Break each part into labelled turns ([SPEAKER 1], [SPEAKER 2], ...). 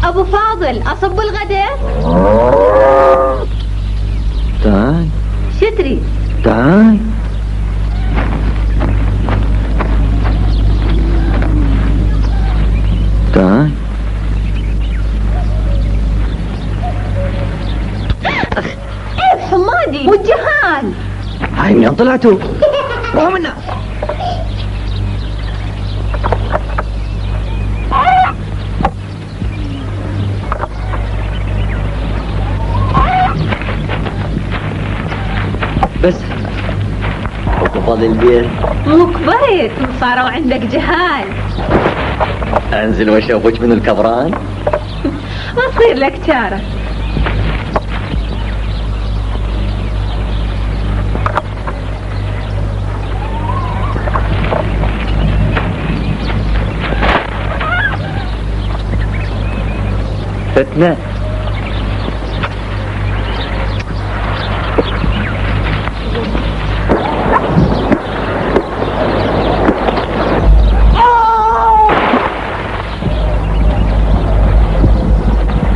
[SPEAKER 1] ابو فاضل اصب الغداء.
[SPEAKER 2] تعال.
[SPEAKER 1] شتري
[SPEAKER 2] تعال. تعال.
[SPEAKER 1] ايه حمادي والجهال.
[SPEAKER 2] هاي منين طلعتوا؟ روحوا منا. بس ابو فاضل البير
[SPEAKER 1] مو كبرت وصاروا عندك جهال.
[SPEAKER 2] انزل واشوفك من الكبران.
[SPEAKER 1] ما تصير لك شارة.
[SPEAKER 2] فتنة.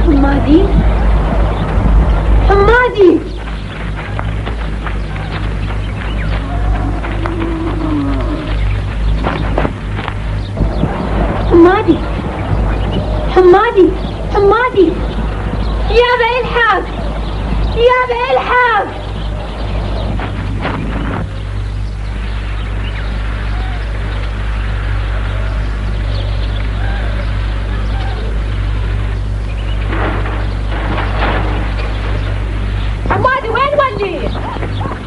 [SPEAKER 1] حمادي حمادي حمادي حمادي حمادي يابا الحق يابا الحق. حمادي وين ولي؟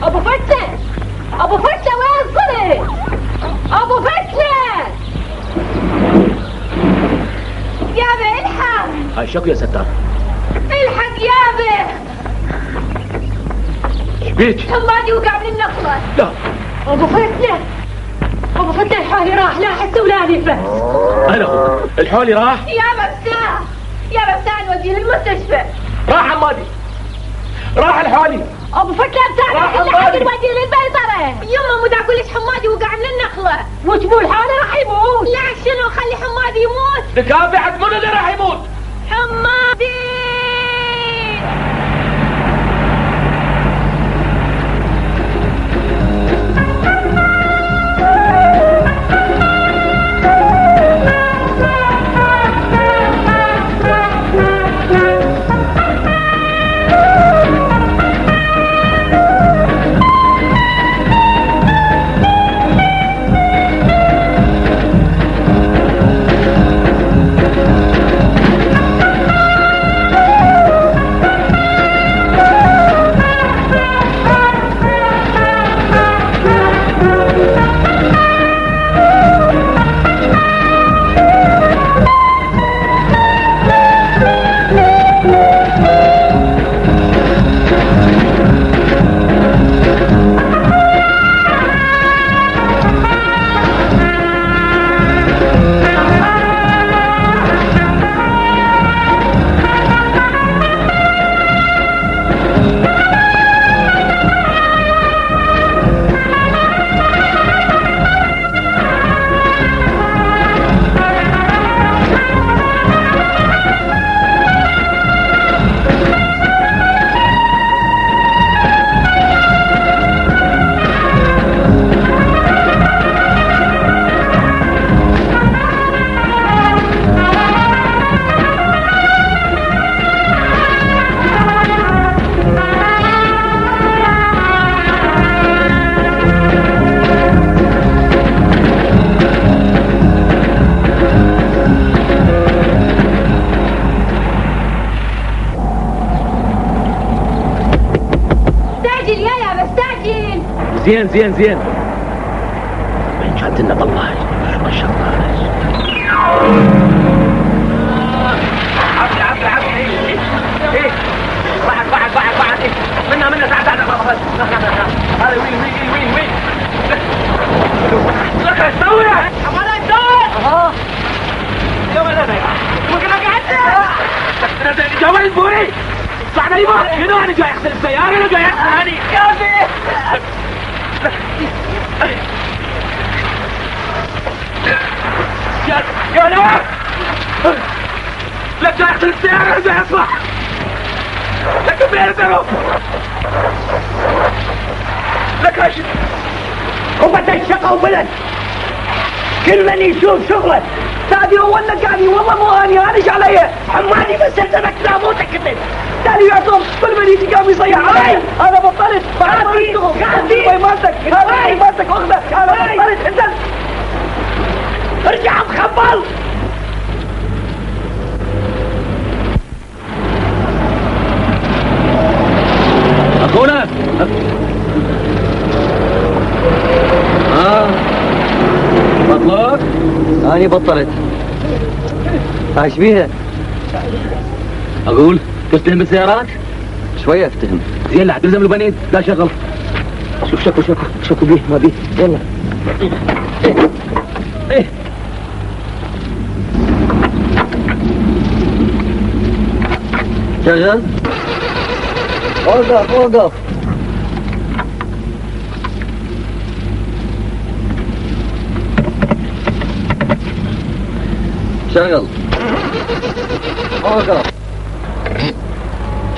[SPEAKER 1] ابو فتنة ابو فتنة وين صرت؟ ابو فتنة يابا الحق.
[SPEAKER 2] هاي شكو يا ستار.
[SPEAKER 1] الحق يابا.
[SPEAKER 2] بيك
[SPEAKER 1] حمادي وقع من النقلة.
[SPEAKER 2] لا
[SPEAKER 1] ابو فتنة ابو فتنة الحالي راح لا حس ولا نفس.
[SPEAKER 2] انا هو الحولي راح.
[SPEAKER 1] يابا بساعة يابا بساعة نوديه للمستشفى.
[SPEAKER 2] راح حمادي راح الحولي.
[SPEAKER 1] ابو فتنة بساعة كل حد نوديه للبيطرة. يما مو دا كلش حمادي وقع من النخلة. وجبوا الحالة راح يموت. لا شنو خلي حمادي يموت.
[SPEAKER 2] تكافحت من اللي راح يموت.
[SPEAKER 1] حمادي
[SPEAKER 2] زين زين زين. وين كانت لنا طلعت ما شاء الله. عبد عبد عبد ايه بعد ايه منا تعال هذا وين لك استوي حماده استوي. يا ولد ممكن قعدت جوال البوري صعب لي ما شنو انا جاي اغسل السياره انا جاي اغسل هاني كافي. يا نواف لك جاي اغسل السيارة جاي اصلح. لك فين الزرف؟ لك هاشم
[SPEAKER 3] قبة الشقة وبلد كل من يشوف شغلك تادي هو النقاني والله مو انا ايش علي حماني بس الزمك لا مو تكتب تالي يعطوم كل من يجي قام يصيح علي انا بطلت قاعدين مالتك هاي مالتك اخذه انا بطلت انزل ارجع مخبل
[SPEAKER 2] اخونا بطلت؟
[SPEAKER 3] اني بطلت ايش بيها؟
[SPEAKER 2] اقول تفتهم بالسيارات؟
[SPEAKER 3] شوية افتهم
[SPEAKER 2] زين لا تلزم البنين لا شغل. شوف شكو بيه ما بيه يلا ايه
[SPEAKER 3] شغل وقف شغل وقف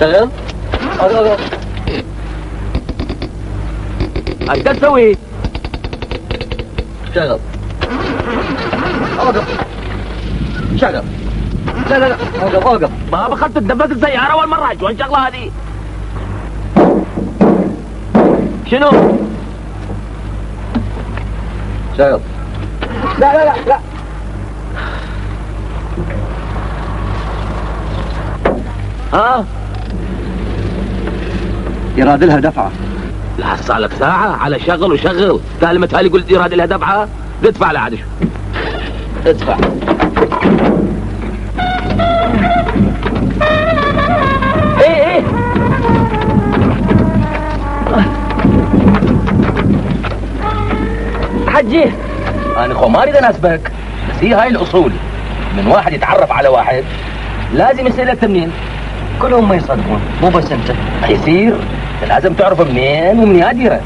[SPEAKER 3] شغل وقف
[SPEAKER 2] ايش تسوي؟
[SPEAKER 3] شغل وقف شغل لا وقف
[SPEAKER 2] ما بخلت تدبس السيارة اول مرة شلون شغلة هذه؟ شنو؟
[SPEAKER 3] شغل لا
[SPEAKER 2] ها؟
[SPEAKER 3] يراد لها دفعة
[SPEAKER 2] لا صار ساعة على شغل وشغل كلمة هالي قلت يراد لها دفعة ادفع له عاد شو
[SPEAKER 3] ادفع
[SPEAKER 2] ايه حجي انا خو ما اريد اناسبك بس هي هاي الاصول من واحد يتعرف على واحد لازم يصير له تمنين
[SPEAKER 3] كلهم ما يصدقون مو بس انت
[SPEAKER 2] يصير لازم تعرف منين ومن ياديره.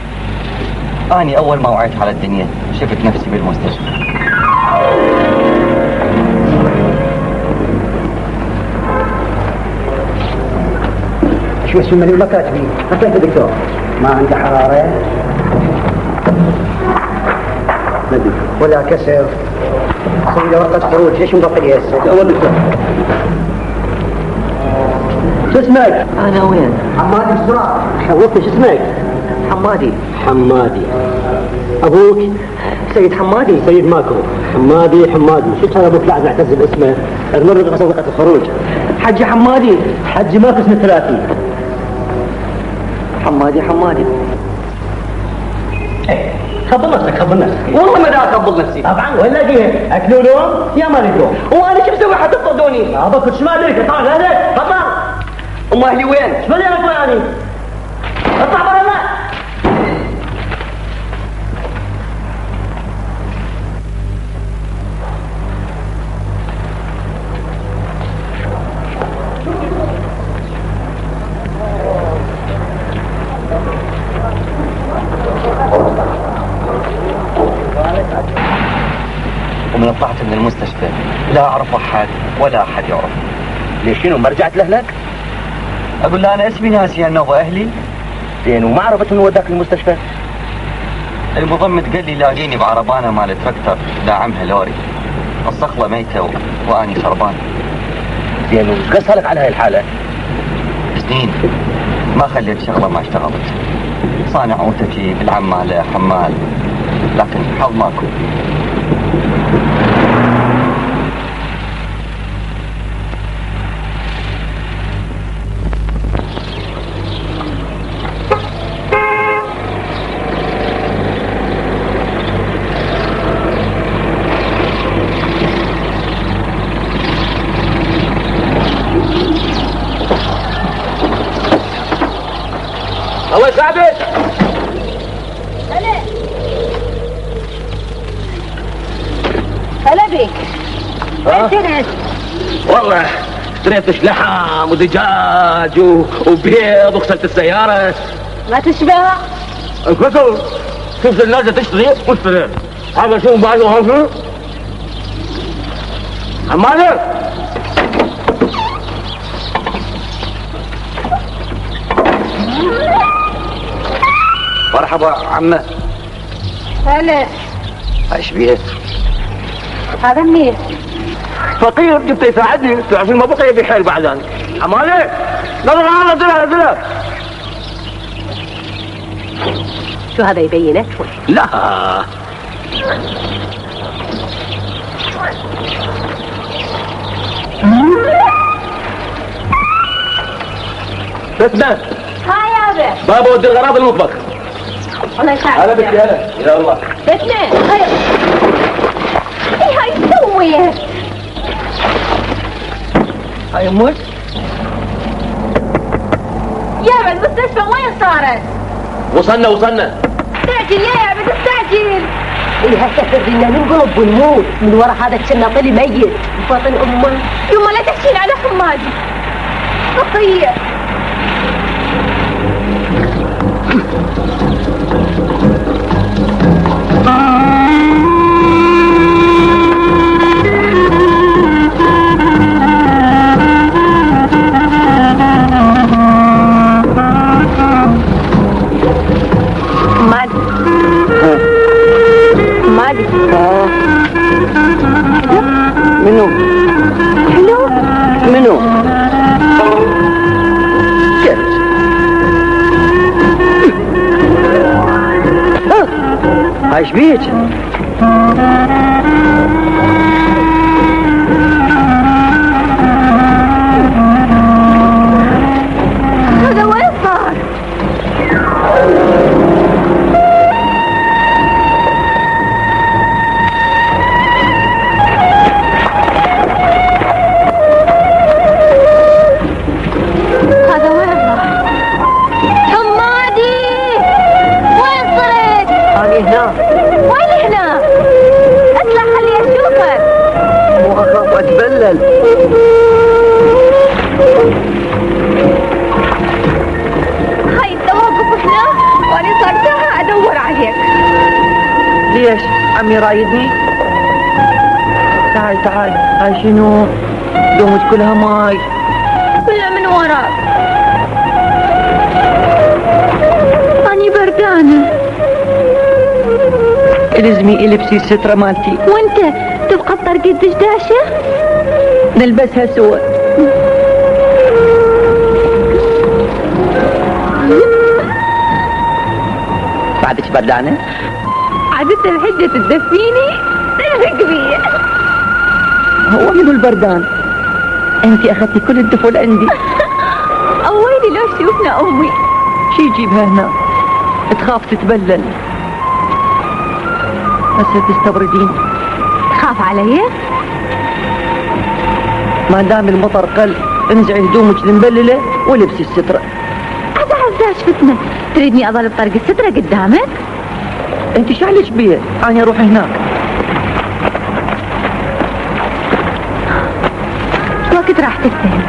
[SPEAKER 3] اني اول ما وعيت على الدنيا شفت نفسي بالمستشفى
[SPEAKER 4] شو اسمه من المكاتبي حكيت دكتور ما عنده حرارة ولا كسر سوي له ورقة خروج ليش مبطل يهسه اول دكتور شو اسمك؟
[SPEAKER 3] انا وين؟
[SPEAKER 4] حمادي بسرعة خوفني شو اسمك؟ حمادي ابوك؟
[SPEAKER 3] سيد حمادي
[SPEAKER 4] سيد ماكو حمادي شو كان ابوك لازم اعتزل اسمه المرة غسل ورقة الخروج
[SPEAKER 3] حجي حمادي
[SPEAKER 4] حجي ماكو اسمه الثلاثي
[SPEAKER 3] حمادي
[SPEAKER 4] خبر نفسك
[SPEAKER 3] والله ما دا اخبط نفسي
[SPEAKER 4] طبعا وين لاقيه اكلوا لهم يا ما لقوه
[SPEAKER 3] وانا شو مسوي حتى تصدوني
[SPEAKER 4] ابا كنت شو ما ادري طلع هذا طلع
[SPEAKER 3] ام اهلي وين؟
[SPEAKER 4] شو بدي اقول يعني اطلع برا لا
[SPEAKER 3] ومن طلعت من المستشفى لا اعرف احد ولا احد يعرف.
[SPEAKER 2] ليش شنو ما رجعت لاهلك؟
[SPEAKER 3] اقول له انا اسمي ناسي انه واهلي.
[SPEAKER 2] زين وما عرفت انه وداك المستشفى؟
[SPEAKER 3] المضمت قال لي لاقيني بعربانه مال تراكتر داعمها لوري الصخله ميته واني خربان.
[SPEAKER 2] زين وش قصرك على هاي الحاله؟
[SPEAKER 3] سنين ما خليت شغله ما اشتغلت صانع وتكي بالعماله حمال لكن حظ ماكو.
[SPEAKER 2] الله يساعدك.
[SPEAKER 1] هلا بيك.
[SPEAKER 2] اشتريت؟ والله اشتريت لحم ودجاج وبيض وغسلت السيارة.
[SPEAKER 1] ما تشبه؟
[SPEAKER 2] انكسر. شفت الناس تشتري واشتريت. هذا شو بعده هذا؟ عمالك
[SPEAKER 4] مرحبا عمه.
[SPEAKER 1] هلا.
[SPEAKER 4] ايش بيه؟
[SPEAKER 1] هذا منين؟
[SPEAKER 2] فقير جبت يساعدني، تعرفين ما بقي يبي حيل بعدين. عمالي لا نزلها.
[SPEAKER 1] شو هذا يبينك؟
[SPEAKER 2] لا فتنة.
[SPEAKER 1] هاي يابا.
[SPEAKER 2] بابا ودي الغراض المطبخ.
[SPEAKER 1] الله يساعدك.
[SPEAKER 2] هلا بك هلا. يا الله.
[SPEAKER 1] فتنة هاي. ايه هاي تسوي؟
[SPEAKER 3] هاي امك؟
[SPEAKER 1] يابا المستشفى وين صارت؟
[SPEAKER 2] وصلنا.
[SPEAKER 1] استعجل يا يابا تستعجل.
[SPEAKER 3] ايه هسه بدنا ننقلب ونموت من ورا هذا الشناطلي ميت بطن امه.
[SPEAKER 1] يما لا تحكين على حمادي. خطية.
[SPEAKER 3] مالي منو؟ منو؟ ايش بيك؟
[SPEAKER 1] هذا وين صار؟ هذا وين راح؟ حمادي وين صرت؟
[SPEAKER 3] انا هنا.
[SPEAKER 1] وين هنا؟ اطلع خلي اشوفك.
[SPEAKER 3] مو اخاف اتبلل.
[SPEAKER 1] هاي انت واقف هنا وانا صار ساعة ادور عليك.
[SPEAKER 3] ليش؟ عمي رايدني؟ تعال هاي شنو؟ دومك كلها ماي.
[SPEAKER 1] كلها من وراك. اني بردانة.
[SPEAKER 3] الزمي البسي السترة مالتي.
[SPEAKER 1] وانت تبقى بطريقة دشداشة؟
[SPEAKER 3] نلبسها سوا. بعدك بردانة؟
[SPEAKER 1] عادة الحجة تدفيني رقبي.
[SPEAKER 3] هو منو البردان؟ انت اخذتي كل الدفول عندي.
[SPEAKER 1] ويلي لو شوفنا امي.
[SPEAKER 3] شي يجيبها هنا؟ تخاف تتبلل. هسه تستبردين.
[SPEAKER 1] تخاف علي؟
[SPEAKER 3] ما دام المطر قل انزعي هدومك المبلله ولبسي الستره.
[SPEAKER 1] عزاش فتنة. تريدني اظل بطريق السترة قدامك؟
[SPEAKER 3] انت شعلك بيه؟ انا اروح هناك.
[SPEAKER 1] وقت راح تستاهل.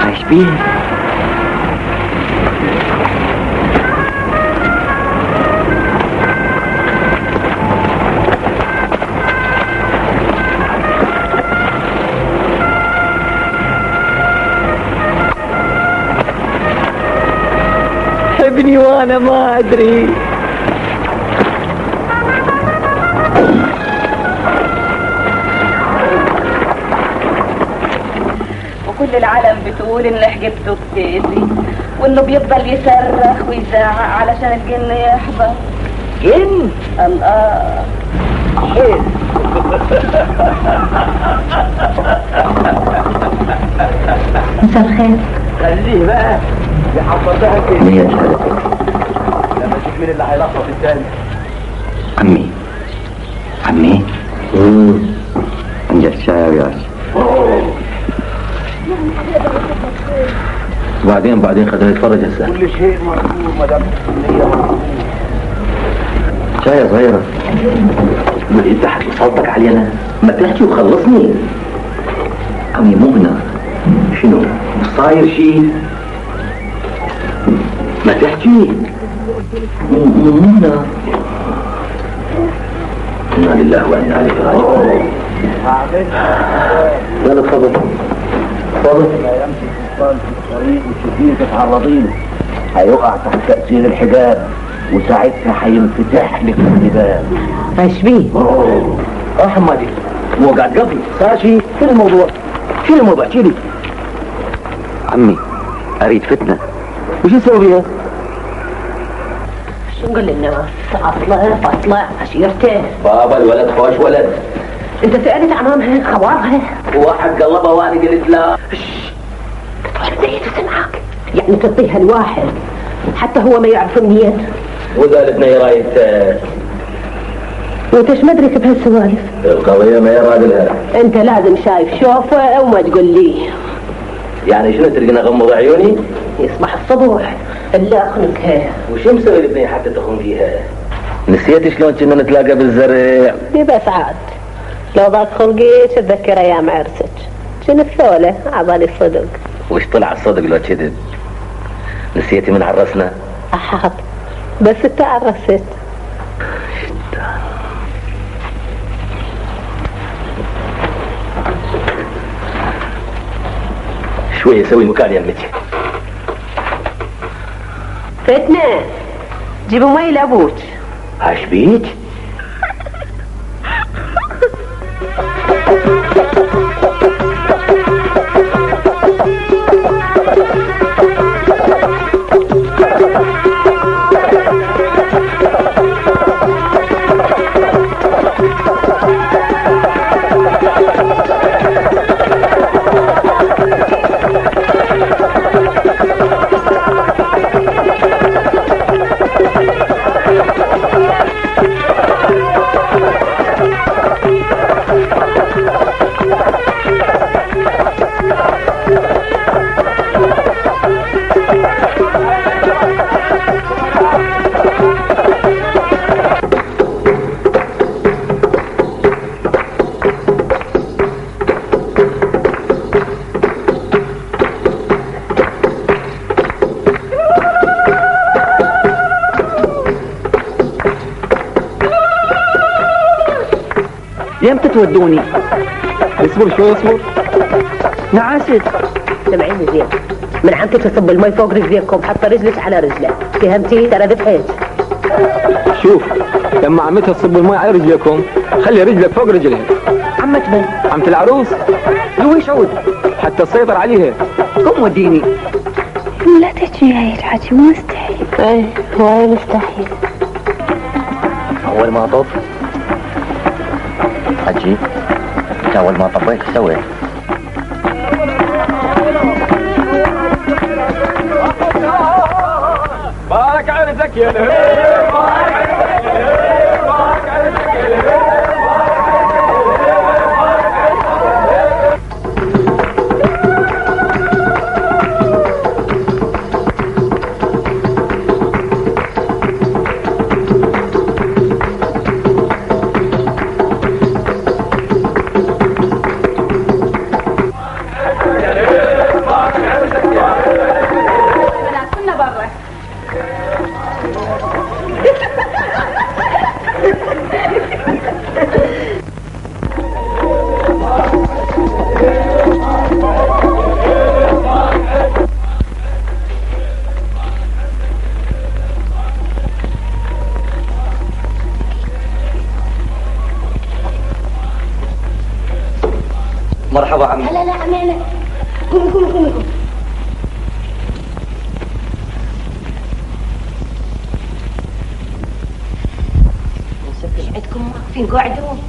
[SPEAKER 3] ايش بيه؟ حبني وانا ما ادري.
[SPEAKER 5] وكل العالم بتقول ان حجبته بتأذي وانه بيفضل يصرخ ويزعق علشان الجن يحضر.
[SPEAKER 3] جن؟
[SPEAKER 5] الله.
[SPEAKER 3] ايه؟
[SPEAKER 1] مساء الخير.
[SPEAKER 2] خليه بقى يحفظها كده.
[SPEAKER 4] مين يشهدك؟
[SPEAKER 2] لما تشوف مين اللي هيلخبط الثاني.
[SPEAKER 4] عمي عندك شاي يا رياض؟ بعدين خلينا نتفرج هسه.
[SPEAKER 2] كل شيء مرفوض ما دام
[SPEAKER 4] شاي صغيرة. انت حكي صوتك علينا، ما تحكي وخلصني. عمي مو هنا. شنو؟ صاير شيء؟ ما تحكي. مو هنا. انا لله وانا عليه راجعون. يلا تفضل. تفضل. ما يمشي الشيطان في الطريق وتشوفيه تتعرضين هيقع تحت تأثير الحجاب وساعتها هينفتح لك الباب.
[SPEAKER 3] ايش بيه؟
[SPEAKER 4] حمادي هو قاعد قبل ساشي شنو الموضوع؟ شنو الموضوع؟ احكي لي. عمي اريد فتنه وش نسوي فيها؟
[SPEAKER 3] شو نقول للناس؟ اطلع عشيرته.
[SPEAKER 4] بابا الولد خوش ولد.
[SPEAKER 3] انت سألت عمامها خوارها؟
[SPEAKER 4] واحد قلبها وانا قلت لا.
[SPEAKER 3] زي تسمعك يعني تعطيها الواحد حتى هو ما يعرف منين.
[SPEAKER 4] وذلك ما يرايد
[SPEAKER 3] وانت ايش مدرك بهالسوالف؟
[SPEAKER 4] القضيه ما يراد لها.
[SPEAKER 3] انت لازم شايف شوفه وما تقول لي.
[SPEAKER 4] يعني شنو تلقينا غمض عيوني؟
[SPEAKER 3] يصبح الصبح الا اخنقها.
[SPEAKER 4] وشو مسوي البنية حتى تخون فيها؟ نسيت شلون كنا نتلاقى بالزرع؟
[SPEAKER 3] بس عاد لو ضاق خلقي تتذكر ايام عرسك شنو الثولة عبالي صدق.
[SPEAKER 4] وش طلع الصدق لو كذب؟ نسيتي من عرسنا؟
[SPEAKER 3] احاط بس انت عرست.
[SPEAKER 4] شوي يسوي مكان يمك.
[SPEAKER 3] فتنة جيبوا مي لابوك.
[SPEAKER 4] عاش بيك؟
[SPEAKER 3] يمتى تودوني؟
[SPEAKER 2] اصبر شوي اصبر.
[SPEAKER 3] نعاسك سمعيني زين من عمتك تصب المي فوق رجليكم حتى رجلك على رجله فهمتي؟ ترى ذبحت.
[SPEAKER 2] شوف لما عمتها تصب المي على رجليكم خلي رجلك فوق رجلها.
[SPEAKER 3] عمت من؟
[SPEAKER 2] عمت العروس
[SPEAKER 3] ويش عود؟
[SPEAKER 2] حتى تسيطر عليها.
[SPEAKER 3] قم وديني.
[SPEAKER 1] لا تجي هاي الحكي مو مستحيل.
[SPEAKER 3] ايه هو مستحيل.
[SPEAKER 4] اول ما طب حجي اول ما طبيت سويت
[SPEAKER 2] بارك عرسك يا لهيب بارك عرسك يا لهيب بارك عرسك يا لهيب.
[SPEAKER 4] مرحبا عمي.
[SPEAKER 1] لا عمي قومي عندكم واقفين قاعدون.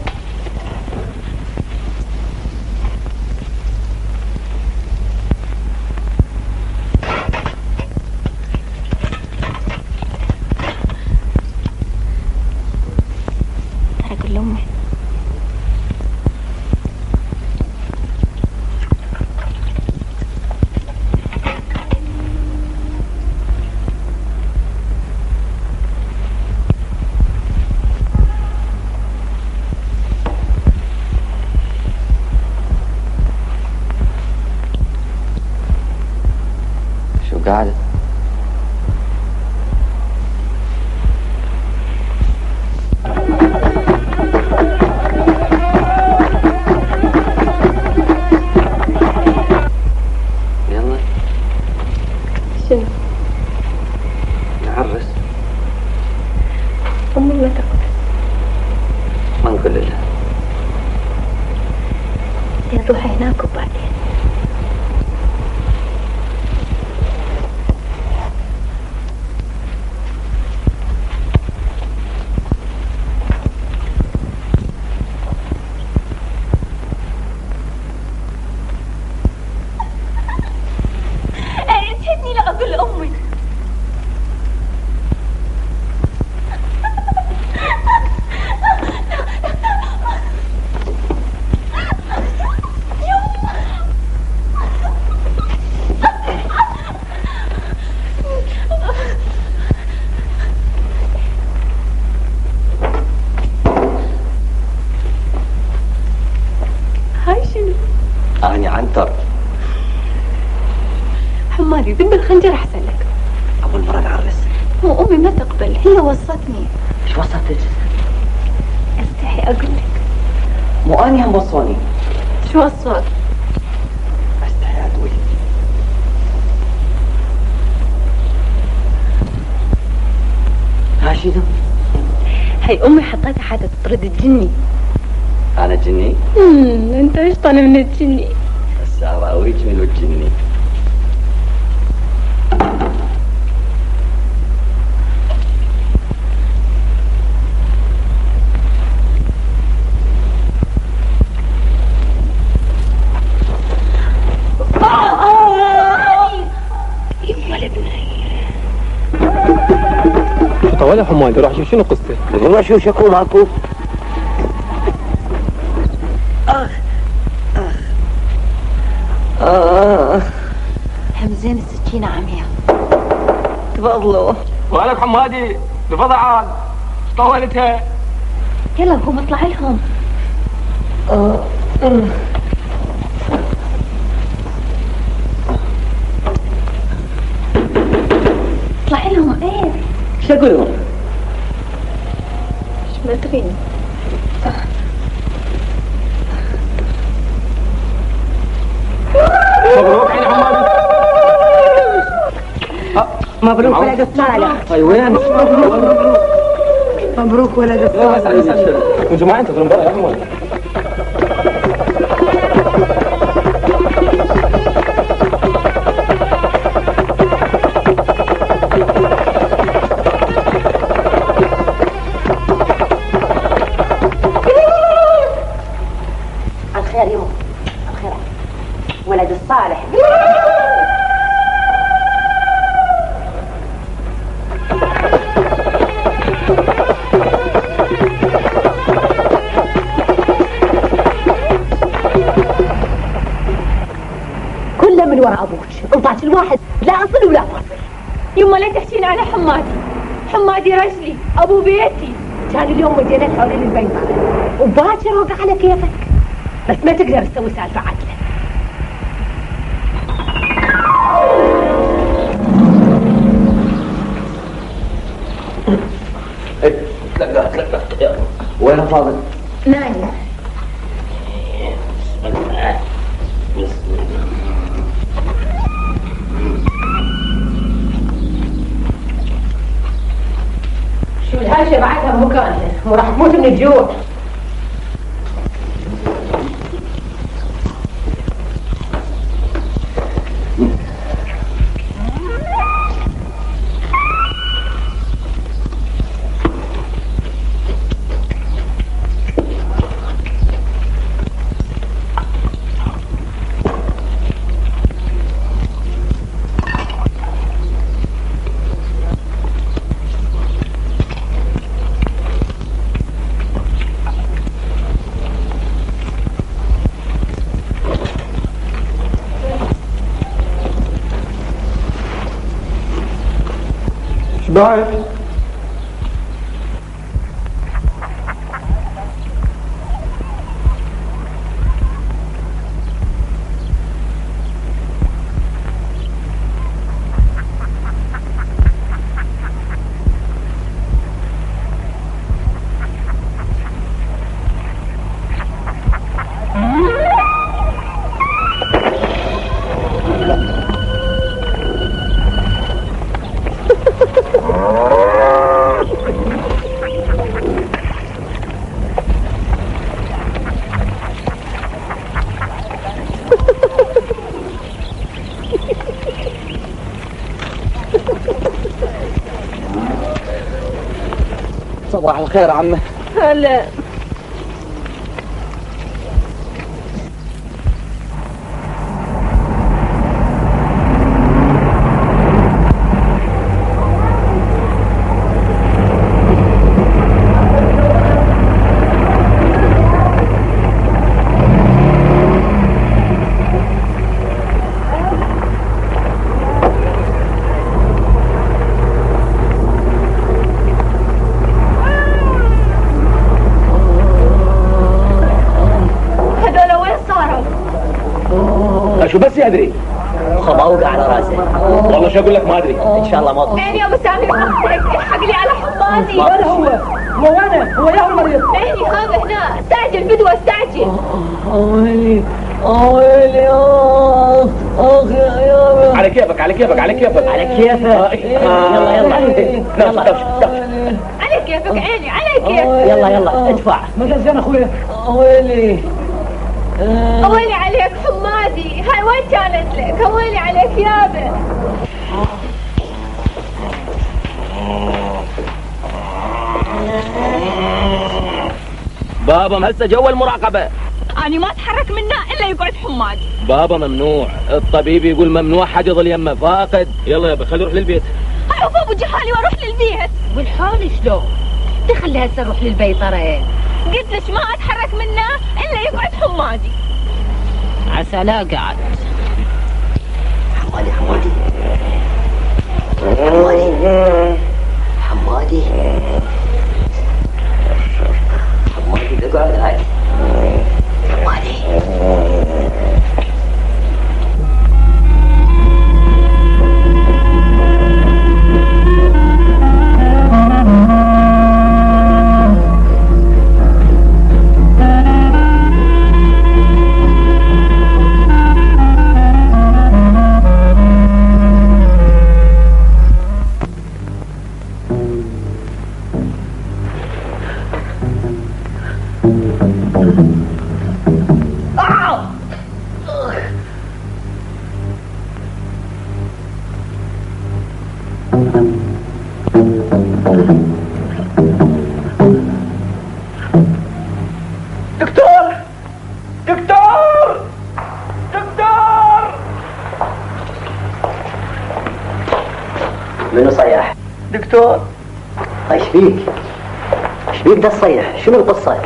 [SPEAKER 1] ترى كلهم
[SPEAKER 4] قاعدة
[SPEAKER 1] نروح هناك وبعدين. نسيتني لا اقول لامي. هاي شنو؟
[SPEAKER 4] أنا عنتر.
[SPEAKER 1] حمادي ذب الخنجر احسن لك.
[SPEAKER 4] أول مرة نعرس.
[SPEAKER 1] مو امي ما تقبل، هي وصتني.
[SPEAKER 4] إيش وصلتك؟
[SPEAKER 1] استحي اقول لك.
[SPEAKER 4] مو أنا هم وصوني.
[SPEAKER 1] شو الصوت؟
[SPEAKER 4] أستحي أقول. ها شنو؟
[SPEAKER 1] هي امي حطيتها حتى تطرد الجني.
[SPEAKER 4] أنا جني؟
[SPEAKER 1] انت اشطن من الجني.
[SPEAKER 4] السراويج من الجني.
[SPEAKER 2] طوال يا حمادي روح شوف شنو قصته.
[SPEAKER 4] والله شو شكو ماكو.
[SPEAKER 1] هم زين السكينة عمياء.
[SPEAKER 4] تفضلوا.
[SPEAKER 2] وهلك حمادي بفضعان طولتها.
[SPEAKER 1] يلا قوم اطلع لهم. اطلع لهم ايه؟
[SPEAKER 4] شو أقول لهم؟
[SPEAKER 1] شو ما تبيني؟
[SPEAKER 2] مبروك عيني حمادي.
[SPEAKER 3] مبروك ولد الصالح.
[SPEAKER 4] طيب وين؟
[SPEAKER 3] مبروك ولد الصالح.
[SPEAKER 2] يا جماعة انتوا برا يا حمادي.
[SPEAKER 3] الخير يمو الخير ولد الصالح. كله من وراء ابوك، انطاك الواحد لا اصل ولا فاصل.
[SPEAKER 1] يما لا تحكين على حمادي. حمادي رجلي ابو بيتي.
[SPEAKER 3] كان اليوم مدينة حوالين البيضة وباكر وقع على كيفك، بس ما تقدر تسوي سالفة عدلة.
[SPEAKER 4] تلقى وين فاضل؟
[SPEAKER 1] نايمة.
[SPEAKER 3] شو الهاشة بعدها بمكانها وراح تموت من الجوع.
[SPEAKER 2] بعرف.
[SPEAKER 3] صباح الخير عمي.
[SPEAKER 5] هلا
[SPEAKER 2] شو بس يدري؟
[SPEAKER 3] ما وقع على راسه.
[SPEAKER 2] والله شو اقول لك ما ادري.
[SPEAKER 3] ان شاء الله ما
[SPEAKER 1] وين يا ابو سامي الحق لي على حمادي.
[SPEAKER 3] وين هو؟ وينه؟ هو يا المريض.
[SPEAKER 1] عيني هذا هنا. استعجل بدوى استعجل.
[SPEAKER 3] ويلي ويلي اخ يا
[SPEAKER 2] على كيفك على كيفك على كيفك
[SPEAKER 3] على كيفك. يلا يلا
[SPEAKER 1] على كيفك عيني على كيفك.
[SPEAKER 3] يلا يلا ادفع. مجال زين اخويا. ويلي
[SPEAKER 1] ويلي عليك حمادي. هاي وين كانت لك؟ ويلي عليك يابا.
[SPEAKER 2] بابا هسه جو المراقبة.
[SPEAKER 1] أنا ما أتحرك منه إلا يقعد حماد.
[SPEAKER 2] بابا ممنوع، الطبيب يقول ممنوع حد يظل يمه فاقد. يلا يابا خلي نروح للبيت.
[SPEAKER 1] أيوة بابا جهالي وأروح للبيت. والحال شلون؟ دخلي هسه نروح للبيت ترى. قلت لك ما أتحرك منه إلا يقعد حمادي. عسى لا قعد.
[SPEAKER 3] حمادي حمادي حمادي حمادي حمادي اقعد هاي حمادي. دكتور دكتور دكتور. منو صيح؟ دكتور. ايش فيك؟ ايش فيك ده الصيح؟ شنو القصة؟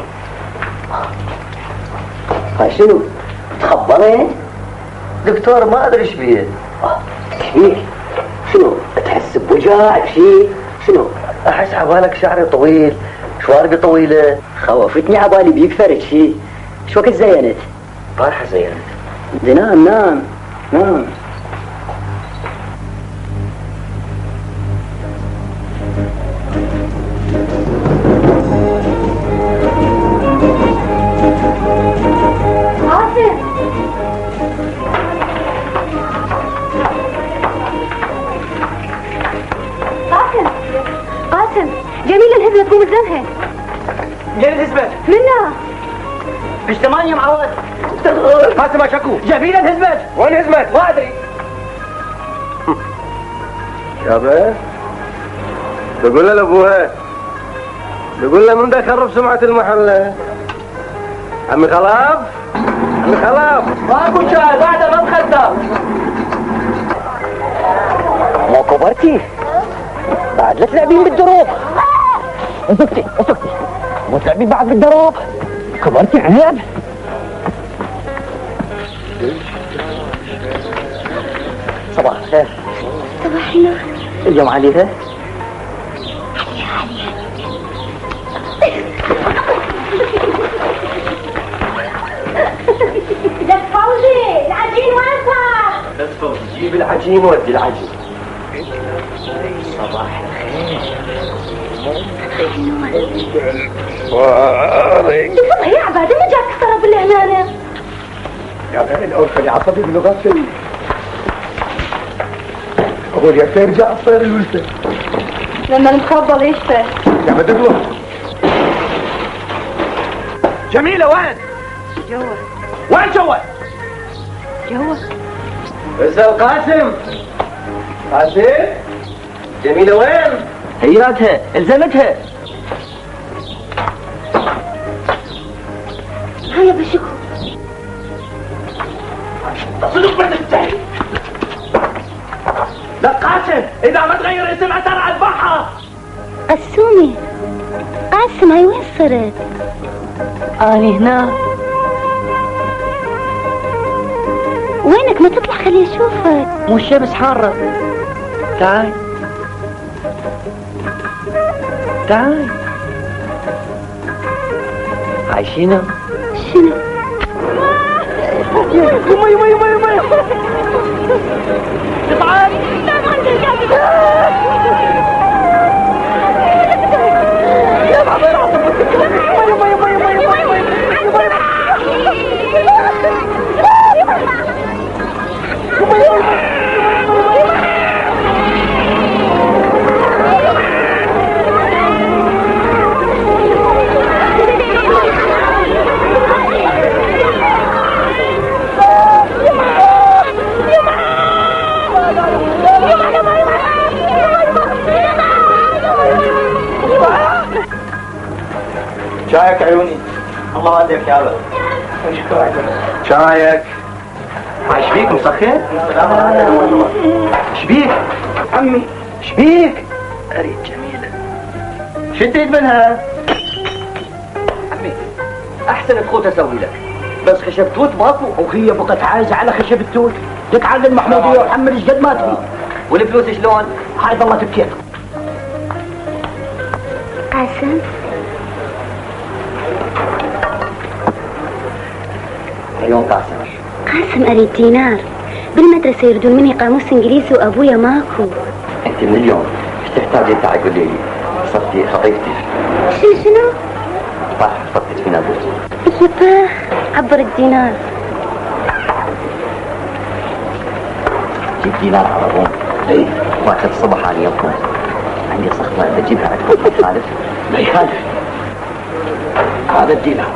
[SPEAKER 3] هاي شنو؟ تخبرت؟ دكتور ما ادري ايش بيه. ايش فيك؟ شنو؟ تحس بوجع بشيء؟ شنو؟ احس عبالك شعري طويل، شواربي طويلة. خوفتني عبالي بيك فرد شيء. شو وقت زينت؟ بارحة زينت. نام نام نام.
[SPEAKER 1] قاسم جميلة الهبلة تقوم تزنها.
[SPEAKER 3] جيل الهزبة
[SPEAKER 1] منها
[SPEAKER 3] مش 8 معوض.
[SPEAKER 2] قاسم شكو.
[SPEAKER 3] جميلة الهزبة.
[SPEAKER 2] وين هزمت؟
[SPEAKER 3] ما ادري.
[SPEAKER 6] يابا بقول له لابوها، بقول له من ده خرب سمعة المحل. عمي خلاف عمي خلاف
[SPEAKER 3] ماكو شاي بعد ما تخدم. مو كبرتي بعد لا تلعبين بالدروب. اسكتي اسكتي مو تلعبين بعد بالدروب. كبرتي عيب. صباح الخير.
[SPEAKER 1] صباح النور.
[SPEAKER 3] اليوم عليها
[SPEAKER 1] لك فوزي العجين وين صار؟
[SPEAKER 6] بس فوزي جيب العجين ودي العجين.
[SPEAKER 3] صباح الخير.
[SPEAKER 1] والله يا عبادة ما جاك طرف اللي هنا.
[SPEAKER 6] يا بني الاول خلي عصبي بلغتك. اقول يا ترجع الطير الولفه
[SPEAKER 1] لما نتخبل يشفى.
[SPEAKER 6] يا ما تقول
[SPEAKER 2] جميلة وين؟
[SPEAKER 1] جوا
[SPEAKER 2] وين جوا؟
[SPEAKER 1] جوا.
[SPEAKER 6] اسأل قاسم. قاسم جميلة وين؟
[SPEAKER 3] هياتها الزمتها.
[SPEAKER 1] هيا بشكو.
[SPEAKER 2] صدق ما تستحي. لا قاسم اذا ما تغير اسمها ترى اذبحها.
[SPEAKER 1] السومي قاسم، هاي وين صرت؟ أنا هنا. وينك؟ ما تطلع خليني اشوفك.
[SPEAKER 3] مو الشمس حارة. تعال تعال. هاي شنو؟
[SPEAKER 1] شنو؟
[SPEAKER 3] يما يما يما يما. تعال. يا بابا يما يما يما يما
[SPEAKER 6] شايك عيوني. الله يهديك يا ابا. شايك.
[SPEAKER 3] ايش بيك مسخن؟ ايش بيك؟
[SPEAKER 6] عمي
[SPEAKER 3] ايش بيك؟ اريد جميلة. شو تريد منها؟ عمي احسن تخوت اسوي لك، بس خشب توت ماكو.
[SPEAKER 6] وهي بقت عايزة على خشب التوت. تتعلم المحمودية وحمل ايش قد ما تبي.
[SPEAKER 3] والفلوس شلون؟
[SPEAKER 6] هاي ظلت بكيفك.
[SPEAKER 1] قاسم
[SPEAKER 3] عيون قاسم.
[SPEAKER 1] قاسم، أريد دينار. بالمدرسة يردون مني قاموس إنجليزي وأبويا ماكو.
[SPEAKER 3] انت من اليوم ايش تحتاجي تعي قولي لي. صرتي خطيبتي.
[SPEAKER 1] شنو؟
[SPEAKER 3] راح صرتي في نابوس.
[SPEAKER 1] يبا عبر الدينار.
[SPEAKER 3] جيب دينار على الروم. اي واخذ الصبح على يومكم. عندي صخرة بجيبها عندكم. ما يخالف.
[SPEAKER 6] ما يخالف. هذا الدينار.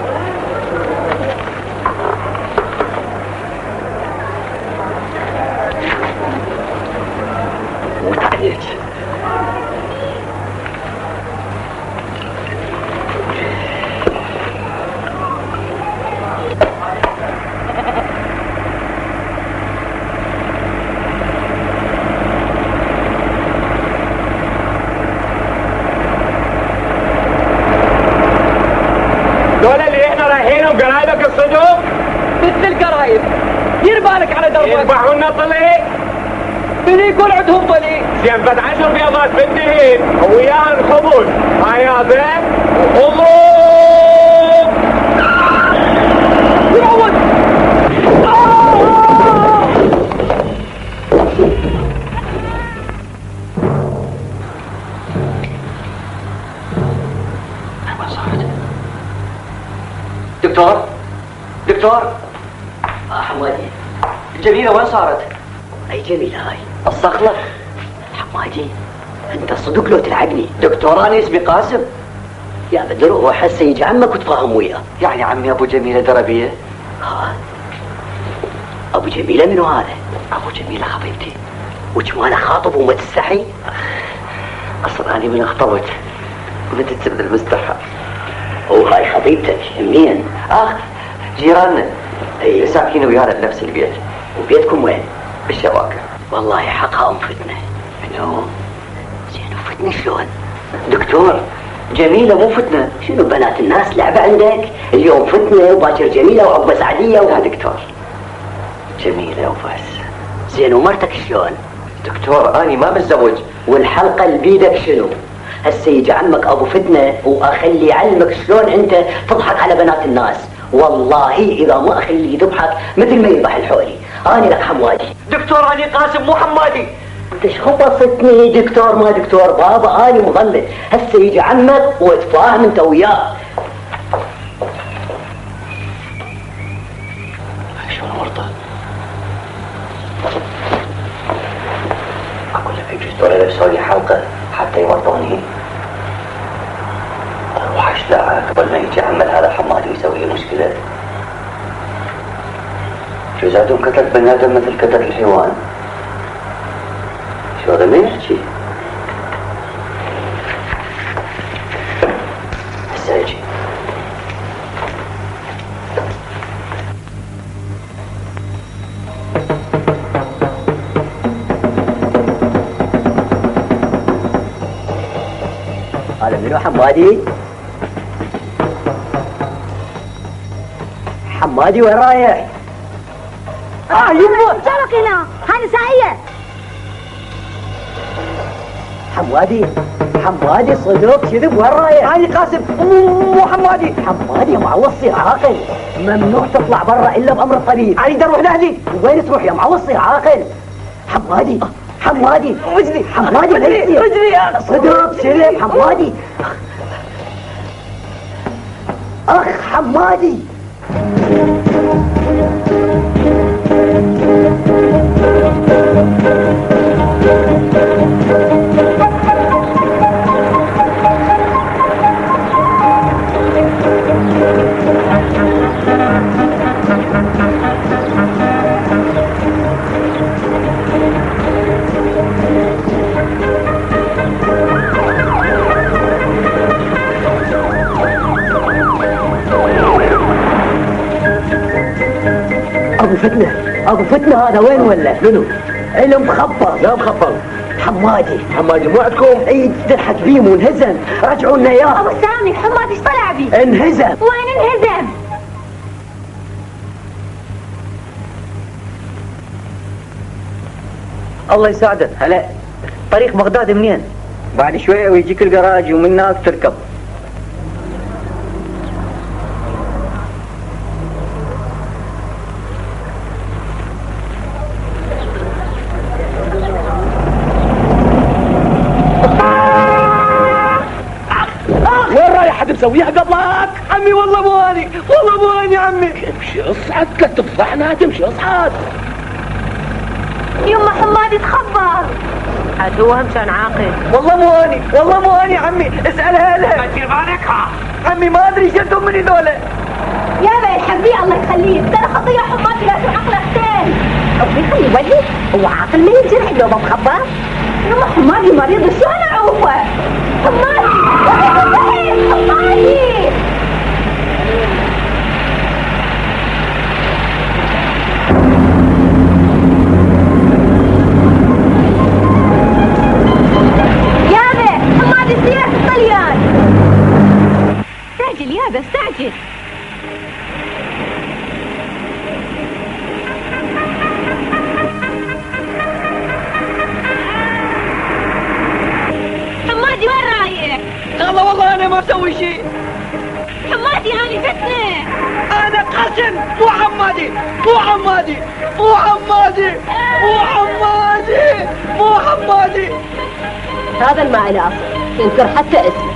[SPEAKER 3] وتعيش.
[SPEAKER 2] دول اللي احنا رايحينهم قرايبك الصدق؟
[SPEAKER 3] مثل القرايب. دير بالك على دربك.
[SPEAKER 2] يذبحوا لنا طليق.
[SPEAKER 3] من يقول عندهم طليق؟
[SPEAKER 2] زين بعد 10 بيضات بالدهين وياها الخبز. هاي يا زين وخذوه.
[SPEAKER 3] يعود. دكتور دكتور. حمادي جميلة وين صارت؟
[SPEAKER 7] اي جميلة هاي
[SPEAKER 3] الصخلة.
[SPEAKER 7] حمادي انت صدق لو تلعبني.
[SPEAKER 3] دكتور انا اسمي قاسم.
[SPEAKER 7] يا بدر روح هسه يجي عمك وتفاهم وياه.
[SPEAKER 3] يعني عمي ابو جميلة دربية.
[SPEAKER 7] ها ابو جميلة منو هذا؟
[SPEAKER 3] ابو جميلة خطيبتي.
[SPEAKER 7] وش ماله خاطب وما تستحي؟
[SPEAKER 3] اصلا انا من اخطبت وانت تسبد المستحى.
[SPEAKER 7] وهاي خطيبتك منين؟
[SPEAKER 3] جيراننا.
[SPEAKER 7] اي
[SPEAKER 3] ساكنين ويانا بنفس البيت.
[SPEAKER 7] وبيتكم وين؟
[SPEAKER 3] بالشباكة.
[SPEAKER 7] والله حقها ام فتنة.
[SPEAKER 3] منو؟
[SPEAKER 7] زين فتنة شلون؟
[SPEAKER 3] دكتور جميلة مو فتنة.
[SPEAKER 7] شنو بنات الناس لعبة عندك؟ اليوم فتنة وباكر جميلة وعقبة سعدية
[SPEAKER 3] لا دكتور جميلة وبس.
[SPEAKER 7] زين ومرتك شلون؟
[SPEAKER 3] دكتور اني ما متزوج.
[SPEAKER 7] والحلقة اللي بيدك شنو؟ هسه يجي عمك ابو فتنة واخلي يعلمك شلون انت تضحك على بنات الناس. والله اذا ما اخلي يذبحك مثل ما يذبح الحولي. اني لك حمادي.
[SPEAKER 3] دكتور اني قاسم مو حمادي.
[SPEAKER 7] انت ايش خبصتني دكتور ما دكتور بابا؟ اني مغلط. هسه يجي عمك وتفاهم انت وياه.
[SPEAKER 3] شلون مرضى؟ اقول لك يجوز دول يسوي حلقة حتى يورطوني. اروح اشلعه قبل ما يجي عمل هذا حمادي ويسوي لي مشكلة. شو زادهم قتلت بني ادم مثل قتل الحيوان؟ شو هذا ما يحكي؟ هسه يجي.
[SPEAKER 7] شنو حمادي؟ حمادي وين رايح؟
[SPEAKER 1] يمه شارك هنا هاني ساعية.
[SPEAKER 7] حمادي صدق كذب وين رايح؟
[SPEAKER 3] هاني قاسم مو حمادي.
[SPEAKER 7] حمادي معوصي عاقل، ممنوع تطلع برا الا بامر الطبيب.
[SPEAKER 3] اريد اروح لأهلي.
[SPEAKER 7] وين تروح يا معوصي عاقل؟ حمادي
[SPEAKER 3] رجلي
[SPEAKER 7] رجلي صدق كذب حمادي. اخ حمادي ابو فتنة هذا وين ولا؟
[SPEAKER 4] منو؟
[SPEAKER 7] المخبر.
[SPEAKER 4] لا مخبر.
[SPEAKER 7] حمادي
[SPEAKER 4] مو عندكم؟
[SPEAKER 7] عيد تضحك بيه وانهزم، رجعوا لنا اياه.
[SPEAKER 1] ابو سامي حمادي ايش طلع بي؟
[SPEAKER 7] انهزم.
[SPEAKER 1] وين انهزم؟
[SPEAKER 3] الله يساعدك. هلا طريق بغداد منين؟ بعد شوية ويجيك الجراج ومن هناك تركب.
[SPEAKER 2] وين رايح حد مسويها قبلك؟
[SPEAKER 3] عمي والله مو هاني عمي.
[SPEAKER 2] تمشي اصعد، لا تفضحنا، تمشي اصعد.
[SPEAKER 1] يما حمادي تخبر. عاد هو مشان عاقل.
[SPEAKER 3] والله مو هاني عمي. اسألها لها.
[SPEAKER 2] دير بالك.
[SPEAKER 3] عمي ما ادري شلتهم من هذول.
[SPEAKER 1] يا بني الحبيب الله يخليك، ترى خطية حمادي لازم عقله اختين. ربي يخلي وجهي، هو عاقل ما ينجرح لو ما مخبر؟ يما حمادي مريض شو انا اعوفه؟ حمادي حمادي حمادي سيارة الطليان. استعجل يابا استعجل. حمادي وين رايح؟
[SPEAKER 3] والله انا ما اسوي شيء.
[SPEAKER 1] حمادي هاني فتنة.
[SPEAKER 3] انا قاسم مو حمادي.
[SPEAKER 1] هذا ما له اصل، ينكر حتى اسمه.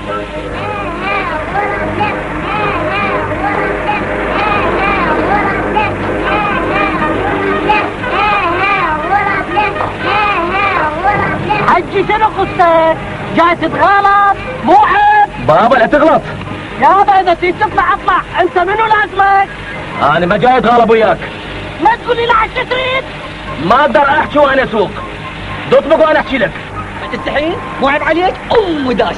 [SPEAKER 3] حجي شنو قصتك؟ جاي تتغلط؟ مو عيب.
[SPEAKER 2] بابا لا تغلط.
[SPEAKER 3] يابا اذا تيجي تطلع اطلع، انت منو لازمك؟
[SPEAKER 2] انا ما جاي اتغالب وياك.
[SPEAKER 3] ما تقول لي لعش تريد؟
[SPEAKER 2] ما اقدر احكي وانا اسوق. تطبق وانا احكي لك.
[SPEAKER 3] تستحين؟ مو عيب عليك؟ داش.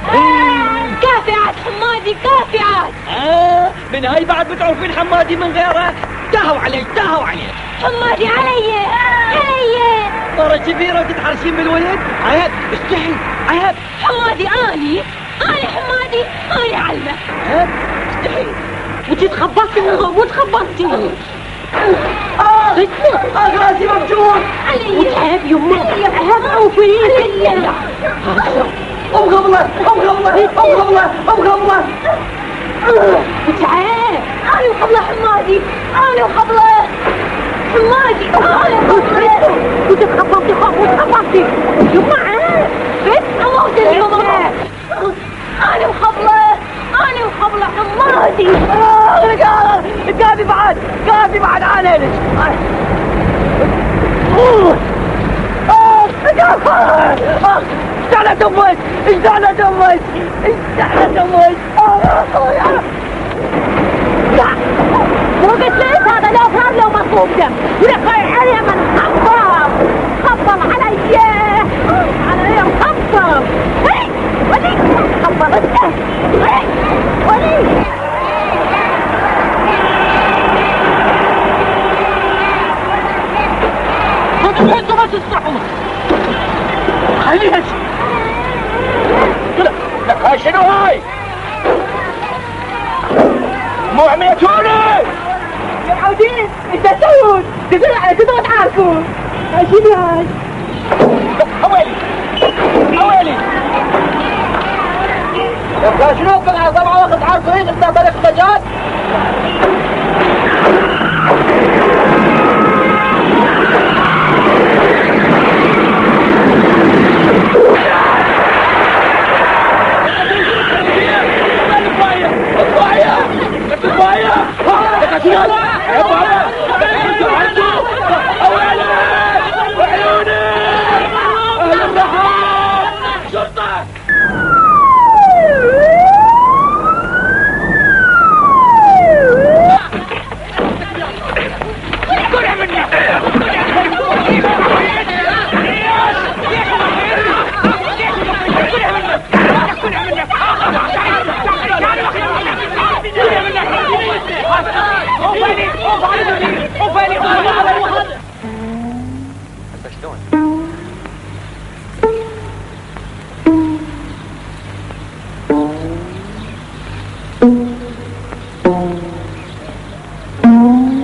[SPEAKER 1] كافي عاد حمادي كافي عاد.
[SPEAKER 3] من هاي بعد بتعرفين حمادي من غيره؟ تهوا علي.
[SPEAKER 1] حمادي علي.
[SPEAKER 3] مرة كبيرة وتتحرشين بالولد؟ عيب استحي عيب.
[SPEAKER 1] حمادي اني حمادي اني علمه.
[SPEAKER 3] عيب استحي.
[SPEAKER 1] وانتي تخبطتي مو تخبطتي.
[SPEAKER 3] راسي مفجوع.
[SPEAKER 1] علي عيب يما عيب عوفي.
[SPEAKER 3] ام غبلة.
[SPEAKER 1] وانتي عيب. انا وخبلة حمادي. وانتي تخبطتي يما عيب. بس اموت اليوم. انا وخبلة حمادي.
[SPEAKER 3] قاعدي بعد عليك. اشتعلت امك.
[SPEAKER 1] مو قلت ليش هذا لو كان لو مصروف دم ولقى عليه من خبر علي مخبر. ولي خبرت ولي
[SPEAKER 3] انتوا ما تسمعوا. خليها.
[SPEAKER 2] لك هاي شنو هاي مو عميتوني
[SPEAKER 1] يا معودين انت سود تدل على كده وتعاركوا عايشين هاي
[SPEAKER 2] حوالي حوالي
[SPEAKER 3] يا شنو بقى طبعا وقت عارفين انت طريق مجال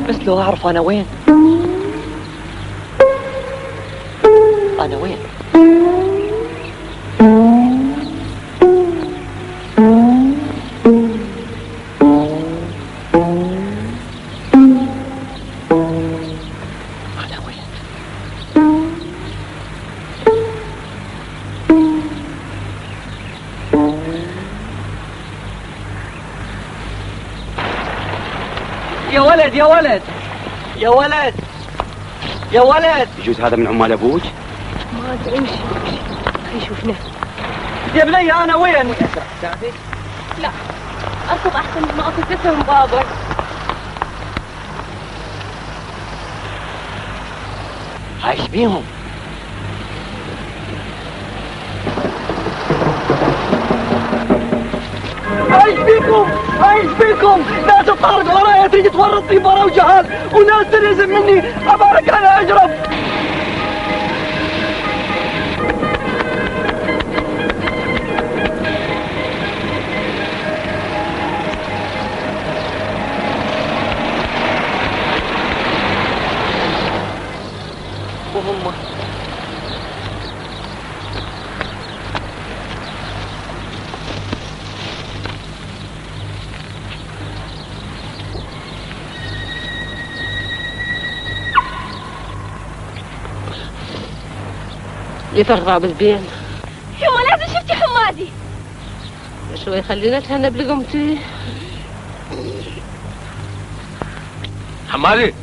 [SPEAKER 6] بس لو اعرف انا وين. انا وين؟ يا ولد يا ولد يا ولد يا ولد.
[SPEAKER 2] يجوز هذا من عمال ابوك؟
[SPEAKER 1] ما ادري امشي خلي شوفنا.
[SPEAKER 6] يا بني انا وين؟
[SPEAKER 1] لا اركض احسن ما اصل تفهم بابك.
[SPEAKER 6] عايش بيهم. عايش بيكم عايش بيكم. ناس تطارد ورايا تيجي تورطني برا وجهال، وناس تنهزم مني ابارك انا اجرب. وهم
[SPEAKER 5] يفرغ بالبين.
[SPEAKER 1] يما لازم شفتي حمادي.
[SPEAKER 5] شوي خلينا نتهنى بلقمتي.
[SPEAKER 2] حمادي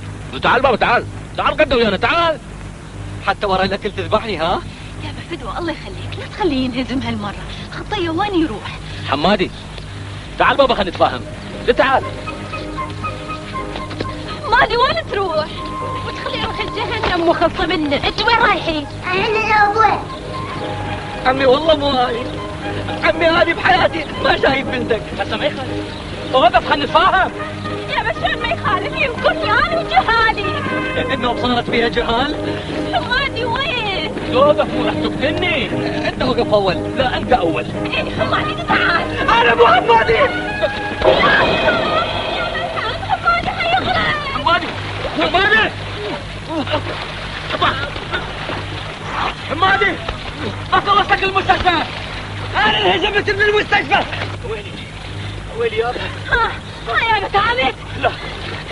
[SPEAKER 2] تعال بابا تعال تعال قد ويانا تعال.
[SPEAKER 6] حتى ورا الاكل تذبحني ها؟
[SPEAKER 1] يا بفدوى الله يخليك لا تخليه ينهزم هالمرة. خطية وين يروح؟
[SPEAKER 2] حمادي تعال بابا خلينا نتفاهم. تعال
[SPEAKER 1] حمادي وين تروح؟ وتخليه يروح الجهنم وخلصة منه. انت وين رايحين؟
[SPEAKER 8] انا ابوي.
[SPEAKER 6] عمي والله مو هاي. عمي هذه بحياتي ما شايف بنتك.
[SPEAKER 2] هسه ما يخالف وقف خلينا نتفاهم.
[SPEAKER 1] يا بس شلون ما يخالف يمكنني انا وجهالي.
[SPEAKER 6] انه صارت فيها جهال.
[SPEAKER 1] حمادي وين؟
[SPEAKER 2] وقف مو راح تقتلني.
[SPEAKER 6] انت وقف اول.
[SPEAKER 2] لا انت اول.
[SPEAKER 1] إيه حمادي تعال.
[SPEAKER 6] انا مو حمادي.
[SPEAKER 1] حمادي حيغرق.
[SPEAKER 2] حمادي حمادي حمادي ما خلصتك المستشفى.
[SPEAKER 6] انا انهزمت من المستشفى.
[SPEAKER 2] ويلي يابا.
[SPEAKER 1] هاي انا تعبت.
[SPEAKER 2] لا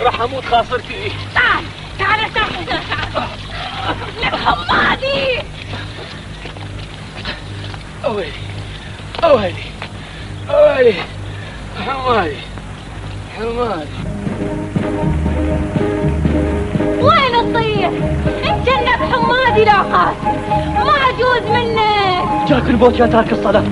[SPEAKER 2] راح اموت خاصرتي.
[SPEAKER 1] تعال تعال تعال تعال. لك حمادي.
[SPEAKER 2] اويلي اويلي اويلي حمادي حمادي.
[SPEAKER 1] وين تطيح؟ انت انك حمادي لا قاسم. ما عجوز منك.
[SPEAKER 6] جاك الموت يا تارك الصلاة.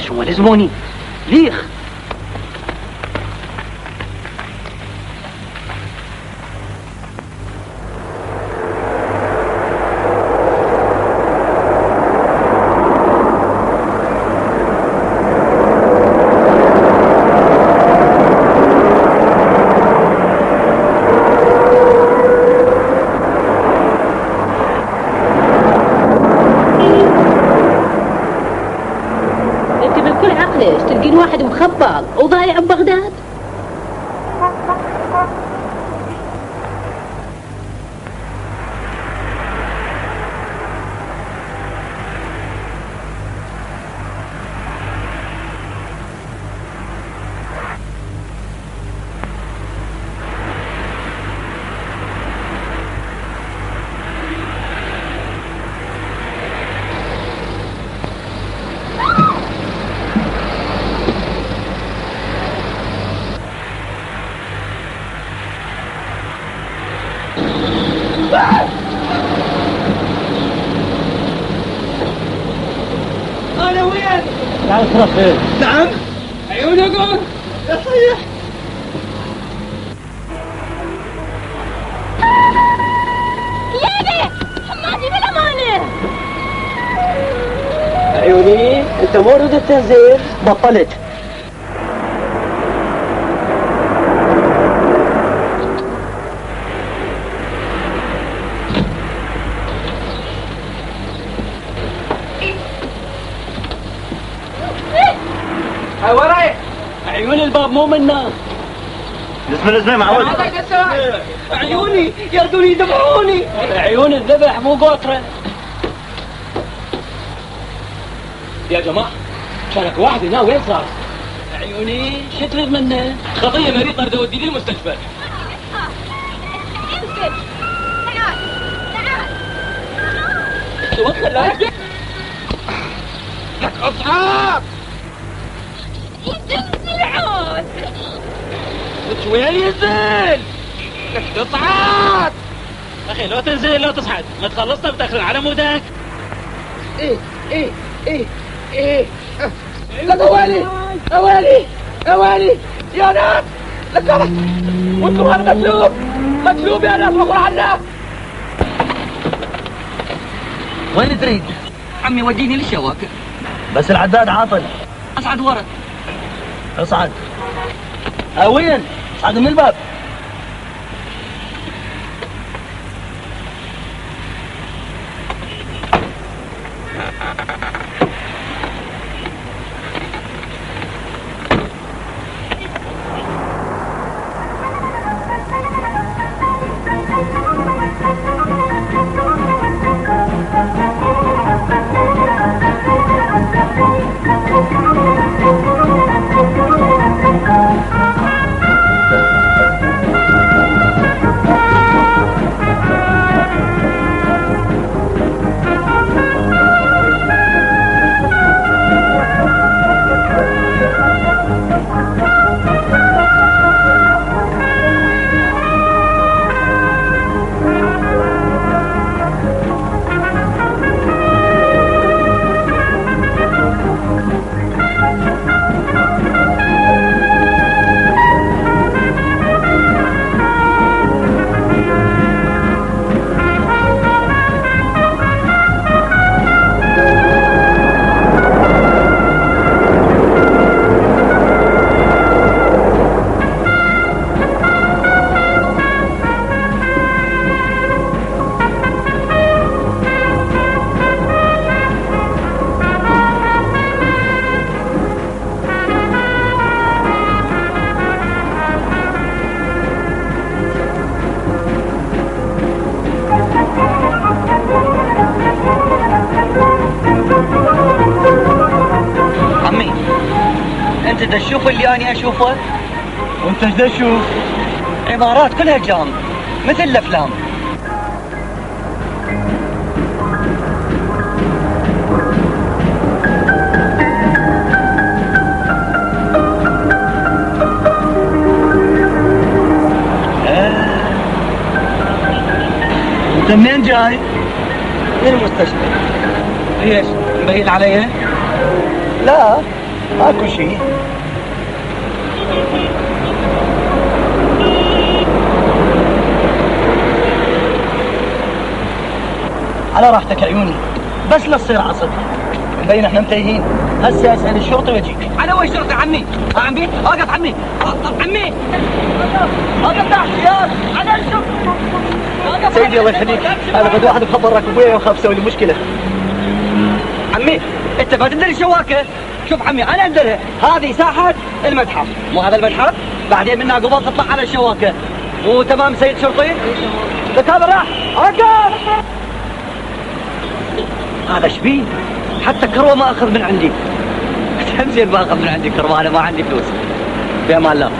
[SPEAKER 6] شو لزموني ليخ.
[SPEAKER 1] واحد مخبل وضايع ببغداد.
[SPEAKER 6] انا وين؟
[SPEAKER 3] تعال تروح فين؟
[SPEAKER 6] نعم عيوني اقعد يا صيح.
[SPEAKER 1] يابي حماتي بالامانه.
[SPEAKER 3] عيوني انت مو ردت التنزيل بطلت.
[SPEAKER 2] هاي وراي.
[SPEAKER 3] عيوني الباب مو منا.
[SPEAKER 4] اسمع معود.
[SPEAKER 6] عيوني يردوني يذبحوني.
[SPEAKER 3] عيوني الذبح مو قطره. يا جماعه كانك واحد هنا وين صار؟ عيوني شو تريد منه؟ خطيه مريض اريد اوديه للمستشفى.
[SPEAKER 1] انزل تعال تعال.
[SPEAKER 3] توكل لا
[SPEAKER 2] لك اصحاب.
[SPEAKER 1] انزل عود.
[SPEAKER 2] لك وين ينزل؟ لك تصعد.
[SPEAKER 3] اخي لو تنزل لو تصعد ما تخلصنا بتاخذ على مودك.
[SPEAKER 2] ايه لك اوالي يا ناس. لك وانتم هذا مقلوب يا ناس وقر عنا.
[SPEAKER 3] وين تريد؟ عمي وديني للشواكة.
[SPEAKER 4] بس العداد عاطل.
[SPEAKER 3] اصعد ورا.
[SPEAKER 4] اصعد. وين؟ اصعد من الباب.
[SPEAKER 3] انت تشوف اللي انا اشوفه؟
[SPEAKER 4] وانت ايش تشوف؟
[SPEAKER 3] عبارات كلها جام مثل الافلام.
[SPEAKER 4] انت منين جاي؟
[SPEAKER 3] من المستشفى.
[SPEAKER 4] ليش؟ مبين علي؟
[SPEAKER 3] لا ماكو شيء.
[SPEAKER 4] على راحتك يا عيوني، بس لا تصير عصب. مبين احنا متايهين، هسه اسال الشرطه واجيك.
[SPEAKER 3] على وين شرطة عمي؟ عمي اوقف عمي عمي اوقف تحت يا على الشرطة.
[SPEAKER 4] سيدي الله يخليك، انا بدي واحد مخبر راكب وياي وخاف اسوي لي مشكله.
[SPEAKER 3] عمي انت ما تدري الشواكة؟
[SPEAKER 6] شوف عمي انا انزلها، هذه ساحه المتحف، مو هذا المتحف؟ بعدين منها قبل تطلع على الشواكه. مو تمام سيد شرطي؟ الكاميرا راح ركب. هذا شبيه؟ حتى كروه ما اخذ من عندي. تمزين ما اخذ من عندي كروه، انا ما عندي فلوس. في امان الله.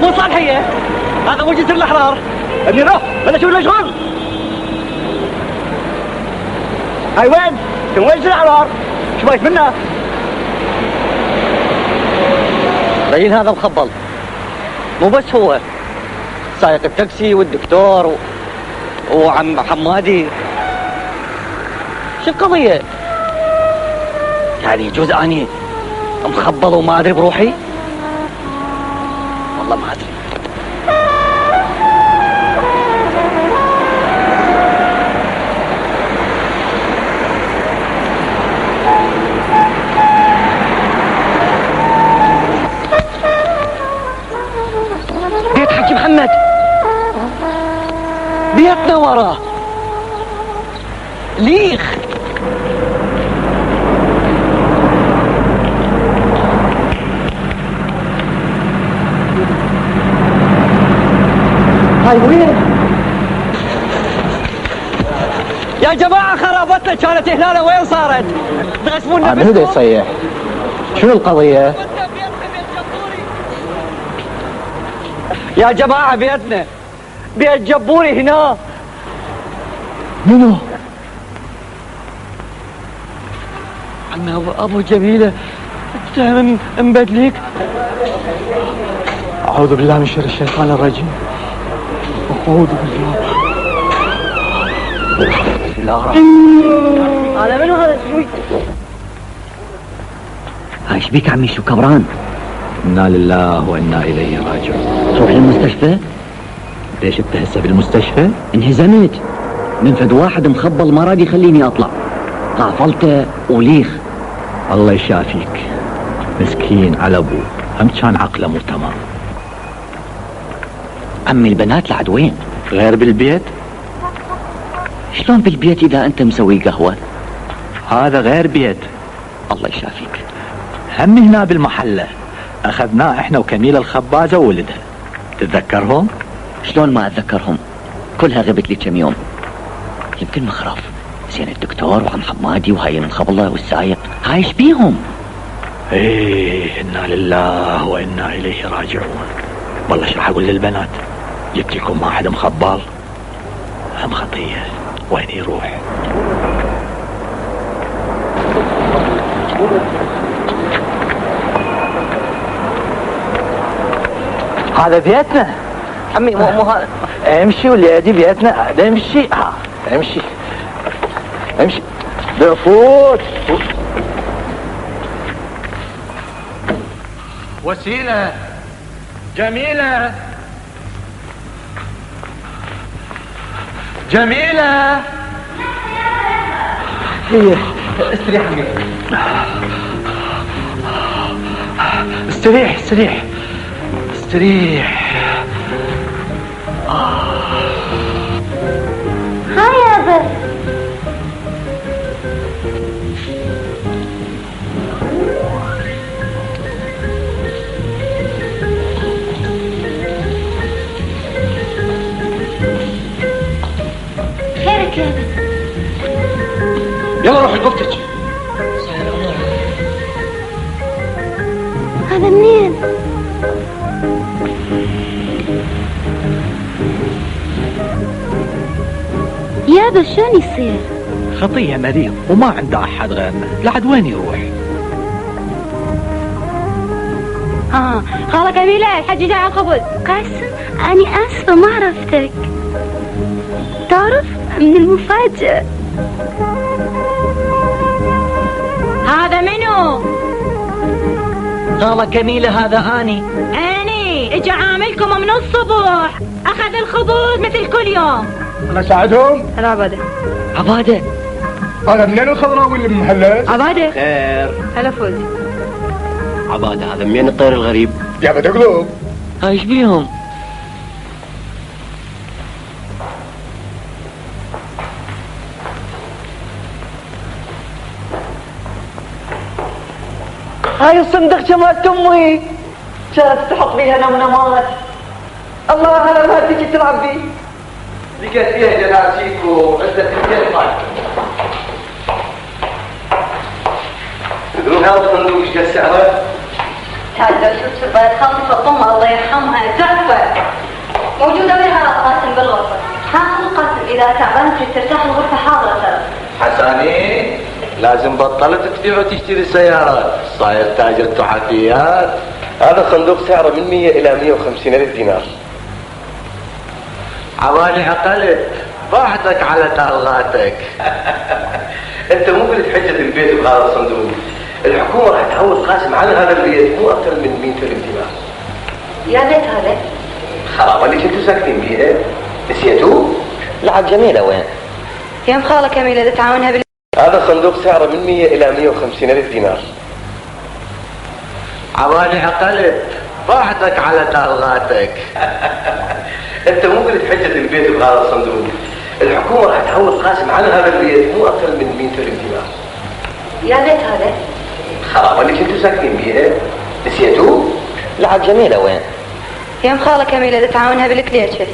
[SPEAKER 6] مو صالحية، هذا مو جسر الأحرار. ابني روح بلا شغل مشغول. هاي وين؟ وين جسر الأحرار؟ شو بايك منها؟ بين هذا مخبل. مو بس هو، سايق التاكسي والدكتور وعم حمادي. شو القضية؟ يعني يجوز اني مخبل وما ادري بروحي؟ والله ما ادري. بيت حكي محمد، بيتنا وراه ليخ. هاي وين؟ يا جماعة خرابتنا كانت هنا، وين صارت؟ تغشمونا
[SPEAKER 4] من هو يصيح؟ شنو القضية؟
[SPEAKER 6] يا جماعة بيتنا، بيت جبوري هنا.
[SPEAKER 4] منو؟
[SPEAKER 6] عمي ابو جميلة اتهم مبدليك.
[SPEAKER 4] أعوذ بالله من شر الشيطان الرجيم. أعوذ بالله.
[SPEAKER 6] هذا منو هذا شوي؟
[SPEAKER 7] هاي شبيك عمي شو كبران؟
[SPEAKER 4] إنا لله وإنا إليه راجعون.
[SPEAKER 7] تروح للمستشفى؟
[SPEAKER 4] ليش أنت هسه بالمستشفى؟
[SPEAKER 7] انهزمت من فد واحد مخبل ما راد يخليني اطلع، قافلته وليخ.
[SPEAKER 4] الله يشافيك، مسكين على أبوه، هم كان عقله مو تمام.
[SPEAKER 7] عمي البنات لعد وين؟
[SPEAKER 4] غير بالبيت؟
[SPEAKER 7] شلون بالبيت اذا انت مسوي قهوة؟
[SPEAKER 4] هذا غير بيت.
[SPEAKER 7] الله يشافيك.
[SPEAKER 4] هم هنا بالمحلة أخذناه إحنا وكميلة الخبازة وولدها، تتذكرهم؟
[SPEAKER 7] شلون ما اتذكرهم؟ كلها غبت لي كم يوم، يمكن مخرف. زين الدكتور وعم حمادي وهاي المخبلة والسايق، هاي ايش بيهم؟
[SPEAKER 4] ايه إنا لله وإنا إليه راجعون. والله شو راح أقول للبنات؟ جبت لكم واحد مخبل، هم خطية، وين يروح؟
[SPEAKER 6] هذا بيتنا عمي. مو هذا. امشي وليدي بيتنا هذا. امشي امشي امشي. فوت.
[SPEAKER 2] وسيلة جميلة جميلة.
[SPEAKER 6] هي استريح عمي.
[SPEAKER 4] استريح استريح استريح.
[SPEAKER 1] هاي يابا. خيرك يابا.
[SPEAKER 2] يلا روحي قفتك.
[SPEAKER 1] هذا منين؟ يابا شلون يصير؟
[SPEAKER 4] خطية مريض وما عنده أحد غيرنا، لعد وين يروح؟
[SPEAKER 1] خالة كميلة الحج جاي على الخبز. قاسم أنا آسفة ما عرفتك. تعرف من المفاجأة. هذا منو؟
[SPEAKER 6] خالة كميلة هذا أني
[SPEAKER 1] اجى عاملكم من الصبح، اخذ الخبز مثل كل يوم.
[SPEAKER 3] انا ساعدهم.
[SPEAKER 1] هلا عبادة.
[SPEAKER 6] عبادة
[SPEAKER 3] هذا منين الخضراوي اللي بمحلات؟
[SPEAKER 1] عبادة.
[SPEAKER 7] خير.
[SPEAKER 1] هلا فوزي.
[SPEAKER 7] عبادة هذا منين الطير الغريب؟
[SPEAKER 3] يا بدقلوب.
[SPEAKER 6] ايش بيهم؟
[SPEAKER 3] هاي الصندوق مالت امي كانت تحط فيها نمنمات. الله هلا ما تجي تلعب بيه.
[SPEAKER 2] لقيت فيها جناسيك وعدة الجنطات. تدرون هذا الصندوق ايش قد سعره؟
[SPEAKER 5] هذا شو سبب خلف الطمة الله يرحمها زعفة موجودة بها قاسم بالغرفة. حاصل قاسم إذا تعبان تريد ترتاح الغرفة حاضرة ترى.
[SPEAKER 2] حساني لازم بطلت تبيع وتشتري سيارات، صاير تاجر تحفيات. هذا صندوق سعره من 100 إلى 150 ألف دينار. عوالي عقلت ضاعتك على تارغاتك. انت مو قلت حجة البيت بهذا الصندوق، الحكومة راح تعوض قاسم عن هذا البيت مو أكثر من 100 ألف دينار.
[SPEAKER 5] يا بيت هذا؟
[SPEAKER 2] خرابة اللي كنتوا ساكنين بيها نسيتوه؟
[SPEAKER 7] لعب جميلة وين؟
[SPEAKER 5] يا خالة كميلة إذا تعاونها
[SPEAKER 2] هذا الصندوق سعره من 100 إلى 150 ألف دينار. عوالي عقلت ضاعتك على تارغاتك. انت مو قلت حجة البيت بهذا الصندوق، الحكومة راح تعوض قاسم عن هذا البيت مو أكثر من 100 ألف دينار.
[SPEAKER 5] يا بيت هذا؟
[SPEAKER 2] خرابة اللي كنتوا ساكنين بيها نسيتوه؟
[SPEAKER 7] لعب جميلة وين؟
[SPEAKER 5] يا خالة كميلة إذا تعاونها بالكليتشة.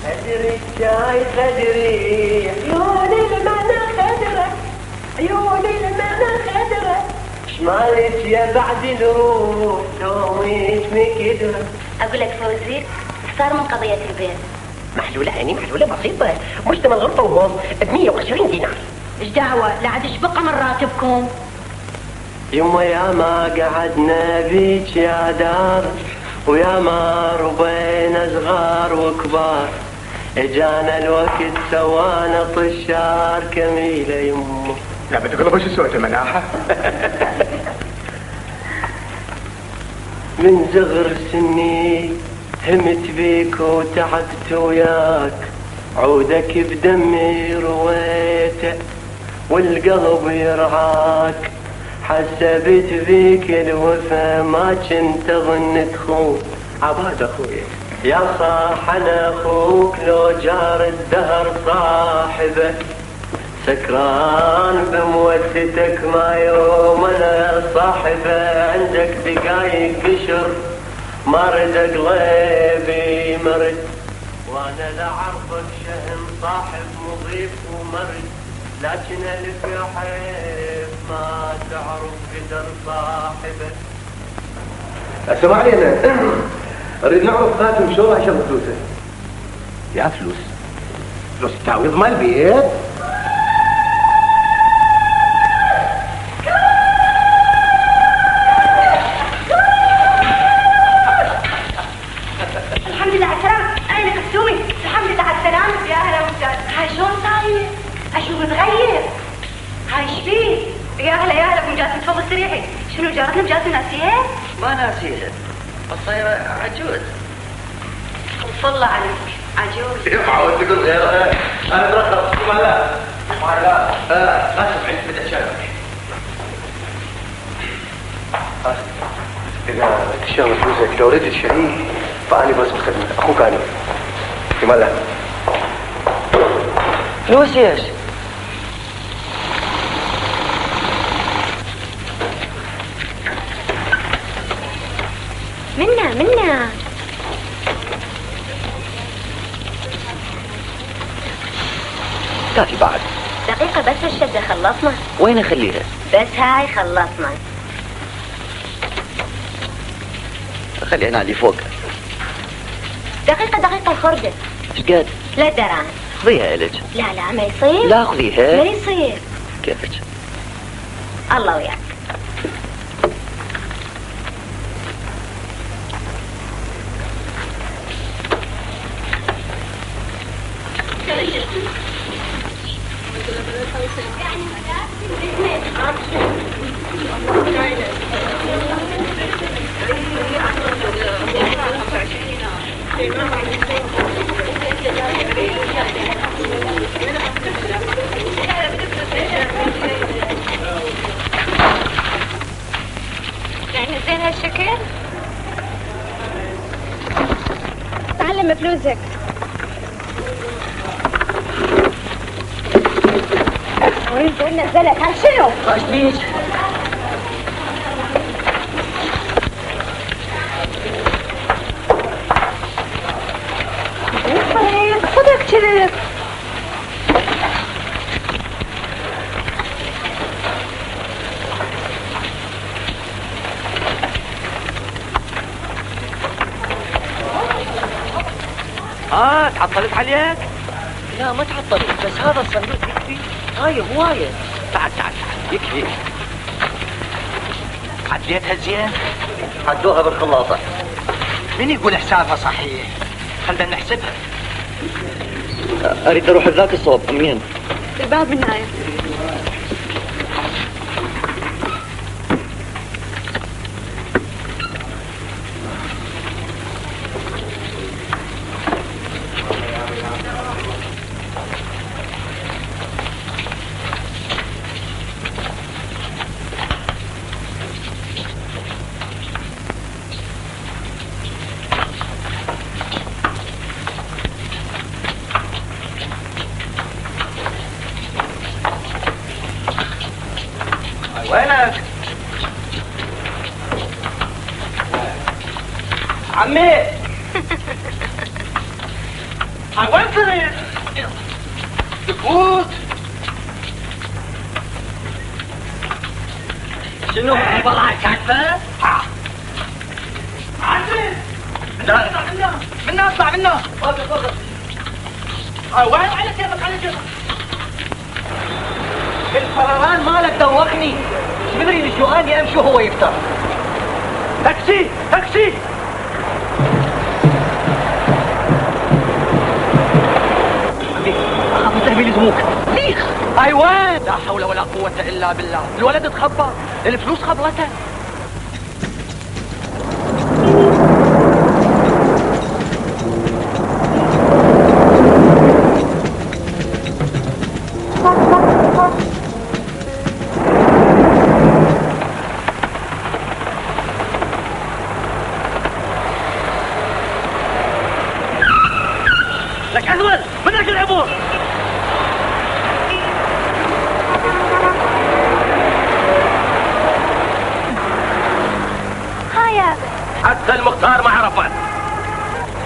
[SPEAKER 3] خدري الشاي خدري عيوني المعنى خدرة عيوني المعنى خدرة شمالك يا بعد نروح دومك مكدرة.
[SPEAKER 1] اقول لك فوزي صار من قضية البيت.
[SPEAKER 3] محلولة هاني محلولة بسيطة، مجتمع الغرفة وهم ب 120 دينار.
[SPEAKER 1] ايش دعوة؟ لا عاد ايش بقى من راتبكم؟
[SPEAKER 3] يما يا ما قعدنا بيك يا دار ويا ما ربينا صغار وكبار، اجانا الوقت سوانا طشار كميلة يمه. لا بتقول وش سويت مناحة؟ من صغر سني همت بيك وتعبت وياك، عودك بدمي رويته والقلب يرعاك، حسبت بيك الوفا ما كنت اظن تخون. عباد اخوي يا صاح انا اخوك لو جار الدهر صاحبه، سكران بموتتك ما يوم انا صاحبه، عندك دقايق قشر مرد قلبي مرد، وانا لا اعرفك شهم صاحب مضيف ومرد، لكن الف يحب ما تعرف قدر صاحبه.
[SPEAKER 2] اسمعني انا اريد نعرف خاتم شو عشان فلوسه.
[SPEAKER 3] يا فلوس؟ فلوس تعويض مال بيت؟
[SPEAKER 1] الحمد لله على السلامة. أنا كسومي. الحمد لله على السلامة. يا هلا وسهلا. هاي شلون صاير؟ أشوف متغير. هاي ايش فيه؟ يا هلا ابو جاسم تفضل استريحي. شنو جارتنا بجاسم ناسيها؟
[SPEAKER 7] ما ناسيها بس صايرة عجوز.
[SPEAKER 1] والله عليك عجوز.
[SPEAKER 2] يفعل تقول غير انا ترخص ما لا اسف عندي بدأ شايفك. اذا تشتغل فلوسك لو ريت الشريك فاني بس بخدمة اخوك اني في مالا.
[SPEAKER 7] فلوس ايش؟
[SPEAKER 1] منا
[SPEAKER 7] كافي بعد.
[SPEAKER 1] لا دقيقة بس الشدة خلصنا.
[SPEAKER 7] وين اخليها؟
[SPEAKER 1] بس هاي خلصنا.
[SPEAKER 7] خليها هنا اللي فوق.
[SPEAKER 1] دقيقة الخردة.
[SPEAKER 7] ايش قد؟
[SPEAKER 1] 3 دراهم.
[SPEAKER 7] خذيها الك.
[SPEAKER 1] لا ما يصير.
[SPEAKER 7] لا خذيها.
[SPEAKER 1] ما يصير.
[SPEAKER 7] كيفك؟
[SPEAKER 1] الله وياك. يعني زين هالشكل؟ تعلم فلوسك. اريد ان نزلك هل شنو؟
[SPEAKER 7] ايش بيك؟
[SPEAKER 1] خذك كذب.
[SPEAKER 2] تعطلت عليك؟
[SPEAKER 7] لا ما تعطلت، بس هذا الصندوق يكفي. هاي هواية.
[SPEAKER 2] تعال يكفي. عديتها زين؟
[SPEAKER 7] عدوها بالخلاطة.
[SPEAKER 2] مين يقول حسابها صحيح؟ خلنا نحسبها.
[SPEAKER 7] اريد اروح لذاك الصوب. امين.
[SPEAKER 1] الباب من هاي.
[SPEAKER 2] وينك؟ عمي هاي وين صرت؟ تفوت
[SPEAKER 7] شنو؟ والله كعفة؟
[SPEAKER 2] عمي لا اطلع منا هاي وين على كيفك
[SPEAKER 7] الفرران مالك دوخني. مدري شو اني امشي وهو يفتر.
[SPEAKER 2] تاكسي
[SPEAKER 7] اخاف تهبي لزموك. ليخ.
[SPEAKER 2] هاي وين؟ لا حول ولا قوة الا بالله. الولد تخبى، الفلوس خبرته. لك أزول منك العبور.
[SPEAKER 1] هايا
[SPEAKER 2] حتى المختار ما عرفت.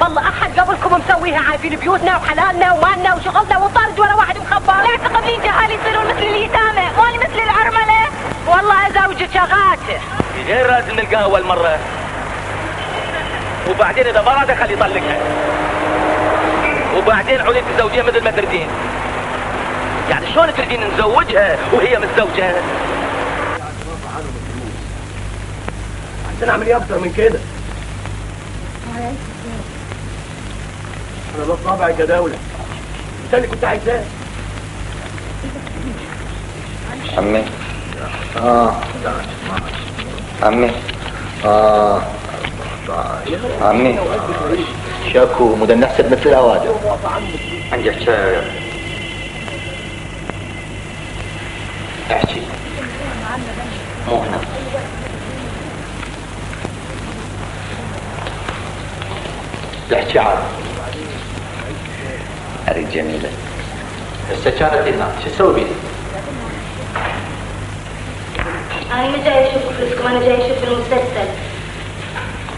[SPEAKER 1] والله احد قبلكم مسويها عارفين بيوتنا وحلالنا ومالنا وشغلنا وطارد ولا واحد مخبر. لا تقبلين جهال يصيرون مثل اليتامى مالي مثل العرمله. والله ازوجك شغاته.
[SPEAKER 2] غير لازم نلقاها اول مرة، وبعدين اذا ما راد خلي يطلقها، وبعدين عليك الزوجية مثل ما تردين. يعني شلون تردين نزوجها وهي متزوجة؟ عشان نعمل ايه اكتر من كده؟ انا ده طابعي كدولة. انت اللي كنت عايزاه.
[SPEAKER 8] عمي عمي عمي
[SPEAKER 4] شاكو مدنحسب مثل الأوادم.
[SPEAKER 8] عندي حكاية.
[SPEAKER 4] احكي.
[SPEAKER 8] مو هنا.
[SPEAKER 4] احكي عاد.
[SPEAKER 8] أريد جميلة.
[SPEAKER 4] هسه كانت هنا، شو تسوي بيها؟
[SPEAKER 5] أنا مو جاي أشوف فلوسكم، أنا جاي أشوف المسلسل.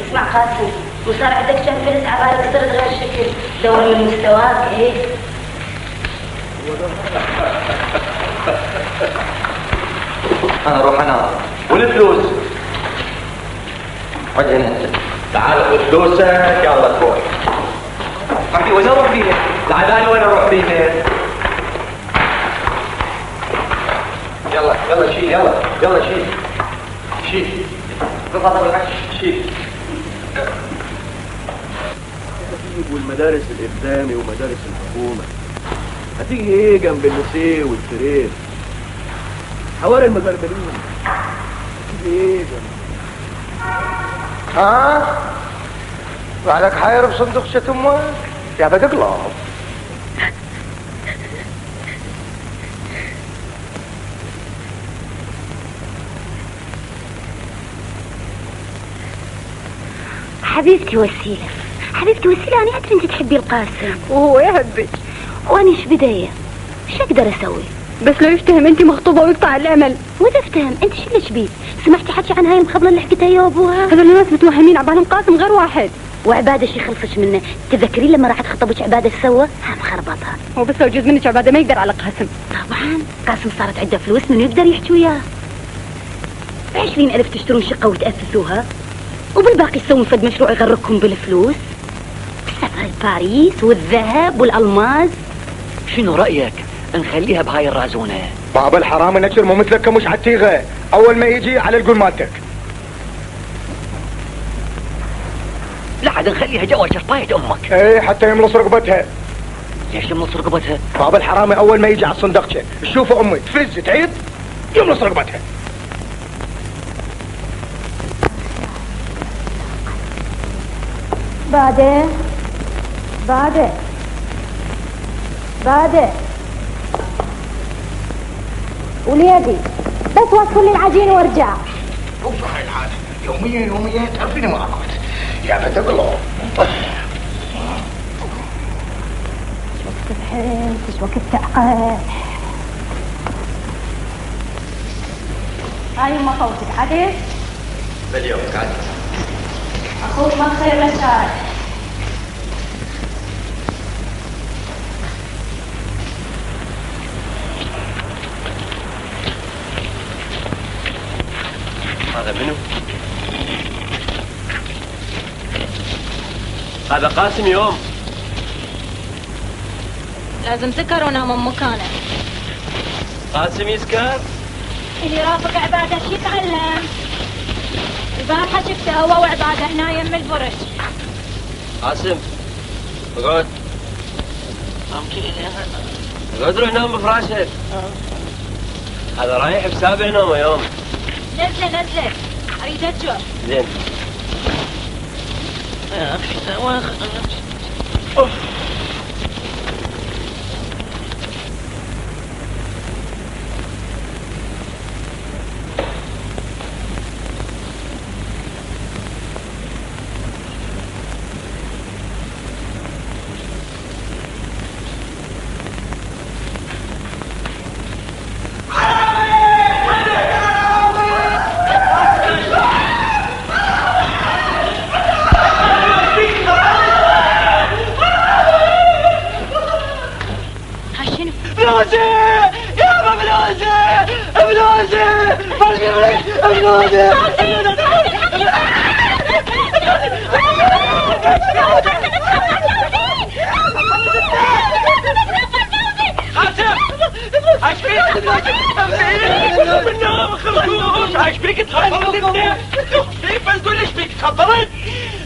[SPEAKER 5] اسمع قاسم، مو صار عندك كم فلس عبالك صرت غير شكل، دور من مستواك إيه؟
[SPEAKER 8] انا اروح انام. والفلوس؟ اقعد هنا انت. تعال خذ فلوسك يلا تروح. عمي وين اروح فيها؟ العبالي وين اروح فيها؟ يلا يلا شيل يلا شيل شيل.
[SPEAKER 3] والمدارس الإقدامي ومدارس الحكومة هتيجي ايه جنب اللوسيه والفرير؟ حوار المغربلين هتيجي ايه جنب؟
[SPEAKER 2] بعدك حاير بصندوق شت امك يا بتقلب.
[SPEAKER 1] حبيبتي وسيلة أنا أدري أنت تحبي القاسم
[SPEAKER 5] وهو يحبك.
[SPEAKER 1] وأنا إيش بداية؟ إيش أقدر أسوي؟
[SPEAKER 5] بس لو يفتهم انت مخطوبة ويقطع الامل.
[SPEAKER 1] وتفتهم أنت شو اللي شبيك؟ سمعتي حكي عن هاي المخبلة اللي حكيتها يا أبوها؟
[SPEAKER 5] هذول الناس متوهمين عبالهم قاسم غير واحد.
[SPEAKER 1] وعبادة شي خلصش منه. تذكرين لما راحت خطبك عبادة سوا؟ مخربطها.
[SPEAKER 5] هو بس لو جزء منك عبادة ما يقدر على قاسم.
[SPEAKER 1] طبعا قاسم صارت عنده فلوس من يقدر يحكي وياه. 20,000 تشترون شقة وتأسسوها وبالباقي تسوون فد مشروع يغركم بالفلوس. سفر باريس والذهب والألماس.
[SPEAKER 4] شنو رأيك نخليها بهاي الرازونة؟
[SPEAKER 2] باب الحرام نكسر مو مثلك مش عتيغه. اول ما يجي على القول مالتك.
[SPEAKER 4] لا عاد نخليها جوا شرطاية امك.
[SPEAKER 2] ايه حتى يملص رقبتها.
[SPEAKER 4] ليش يملص رقبتها؟
[SPEAKER 2] باب الحرامي اول ما يجي على الصندقشه تشوف امي تفز تعيد يملص رقبتها.
[SPEAKER 1] بعدين وليدي بس وصل لي العجين وارجع.
[SPEAKER 2] اوف هاي العاده يوميا تعرفيني ما اقعد يا بتقلب.
[SPEAKER 1] مش وقت تعقل. هاي ما فوتك عادي.
[SPEAKER 8] باليوم قاعد.
[SPEAKER 1] اخوك ما خير رشاد.
[SPEAKER 3] هذا منو؟ هذا قاسم يوم.
[SPEAKER 5] لازم سكر ونام من مكانه.
[SPEAKER 3] قاسم يسكر؟
[SPEAKER 5] اللي رافق عبادة شي يتعلم. البارحة شفته هو وعبادة هنا يم الفرش.
[SPEAKER 3] قاسم اقعد. اقعد روح نام بفراشك. هذا رايح بسابع نومه يوم.
[SPEAKER 5] نزله اريد اتجر.
[SPEAKER 3] زين. يا اخي اوف.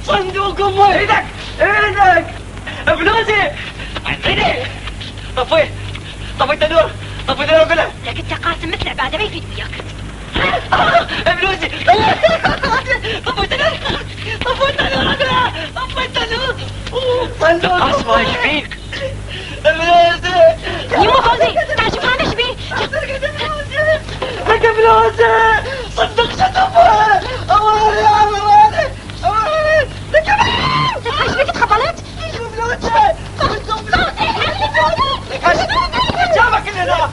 [SPEAKER 2] صندوق امي ايدك فلوسي ايدك طفيت النور كله.
[SPEAKER 1] لك انت قاسم مثل عبادة ما يفيد وياك.
[SPEAKER 2] فلوسي طفيت النور صندوق
[SPEAKER 4] قاسم ايش فيك؟
[SPEAKER 2] فلوسي
[SPEAKER 1] يما فوزي تعال شوف انا ايش بيه.
[SPEAKER 2] لك فلوسي صندوق شطفه امري يا عمراني امري لك
[SPEAKER 1] ايش بيك تخبلت؟
[SPEAKER 2] فلوسي جابك اللي هنا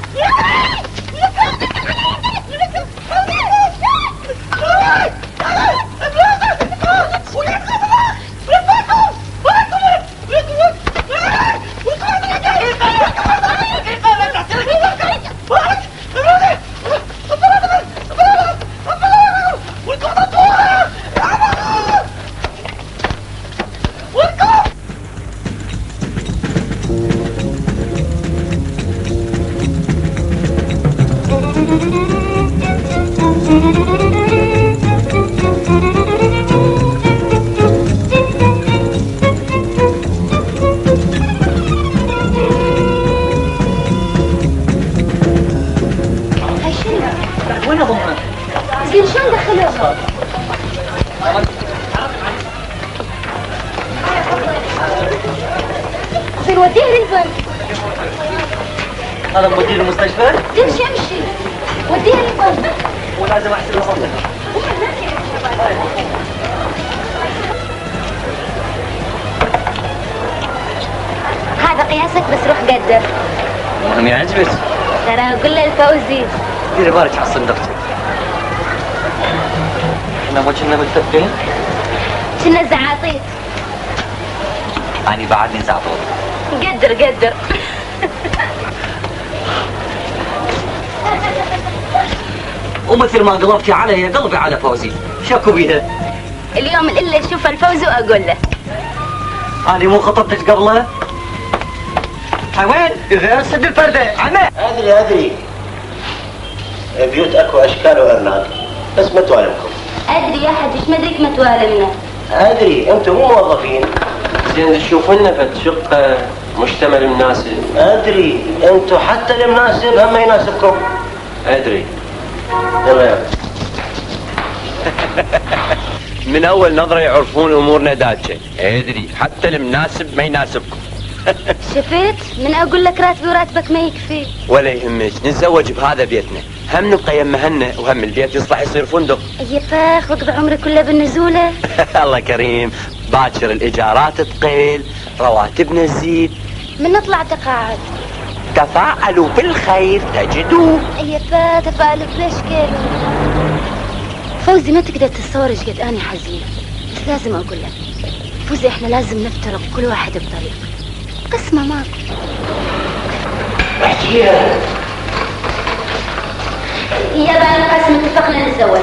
[SPEAKER 6] وين اضمها؟
[SPEAKER 1] زين شلون دخلوها؟ زين وديها للبنك.
[SPEAKER 6] هذا مدير المستشفى؟
[SPEAKER 1] تمشي امشي وديها للبنك.
[SPEAKER 6] ولازم احسب الصدمة.
[SPEAKER 1] هذا قياسك بس روح قدر.
[SPEAKER 6] المهم يعجبك.
[SPEAKER 1] ترى قول له الفوزي.
[SPEAKER 6] ديري بالك على صندوقتك. احنا مو كنا متفقين؟
[SPEAKER 1] كنا زعاطيط.
[SPEAKER 6] أنا بعدني زعطوط.
[SPEAKER 1] قدر قدر.
[SPEAKER 6] ومثل ما قلبتي علي قلبي على فوزي، شكو بيها.
[SPEAKER 1] اليوم الا اشوف الفوزي واقول له.
[SPEAKER 6] أنا مو خطبتك قبله؟ هاي وين؟ غير سد الفردة، عمي.
[SPEAKER 7] أدري بيوت أكو أشكال وأرناب بس ما توالمكم.
[SPEAKER 1] ادري يا حد ايش مدريك ما توالمنا.
[SPEAKER 7] أدري أنتم مو موظفين.
[SPEAKER 8] زين تشوف لنا فد شقة مشتمل مناسب.
[SPEAKER 7] أدري أنتم حتى المناسب هم ما يناسبكم.
[SPEAKER 8] أدري.
[SPEAKER 7] يلا يلا.
[SPEAKER 8] من أول نظرة يعرفون أمورنا داتشة. أدري حتى المناسب ما يناسبكم.
[SPEAKER 1] شفت؟ من اقول لك راتبي وراتبك ما يكفي.
[SPEAKER 8] ولا يهمك نتزوج بهذا بيتنا، هم نبقى يمهنا وهم البيت يصلح يصير فندق.
[SPEAKER 1] يفاخ وقضي عمري كله بالنزوله.
[SPEAKER 8] الله كريم، باكر الإيجارات تقل، رواتبنا تزيد.
[SPEAKER 1] من نطلع تقاعد.
[SPEAKER 8] تفاعلوا بالخير تجدوه.
[SPEAKER 1] يفا تفاعلوا بليش كيلو. فوزي ما تقدر تتصور ايش قد اني حزينه، بس لازم اقول لك فوزي احنا لازم نفترق كل واحد بطريق. قسمه ماكو.
[SPEAKER 7] احكيها.
[SPEAKER 1] يا بقى القسم اتفقنا نتزوج.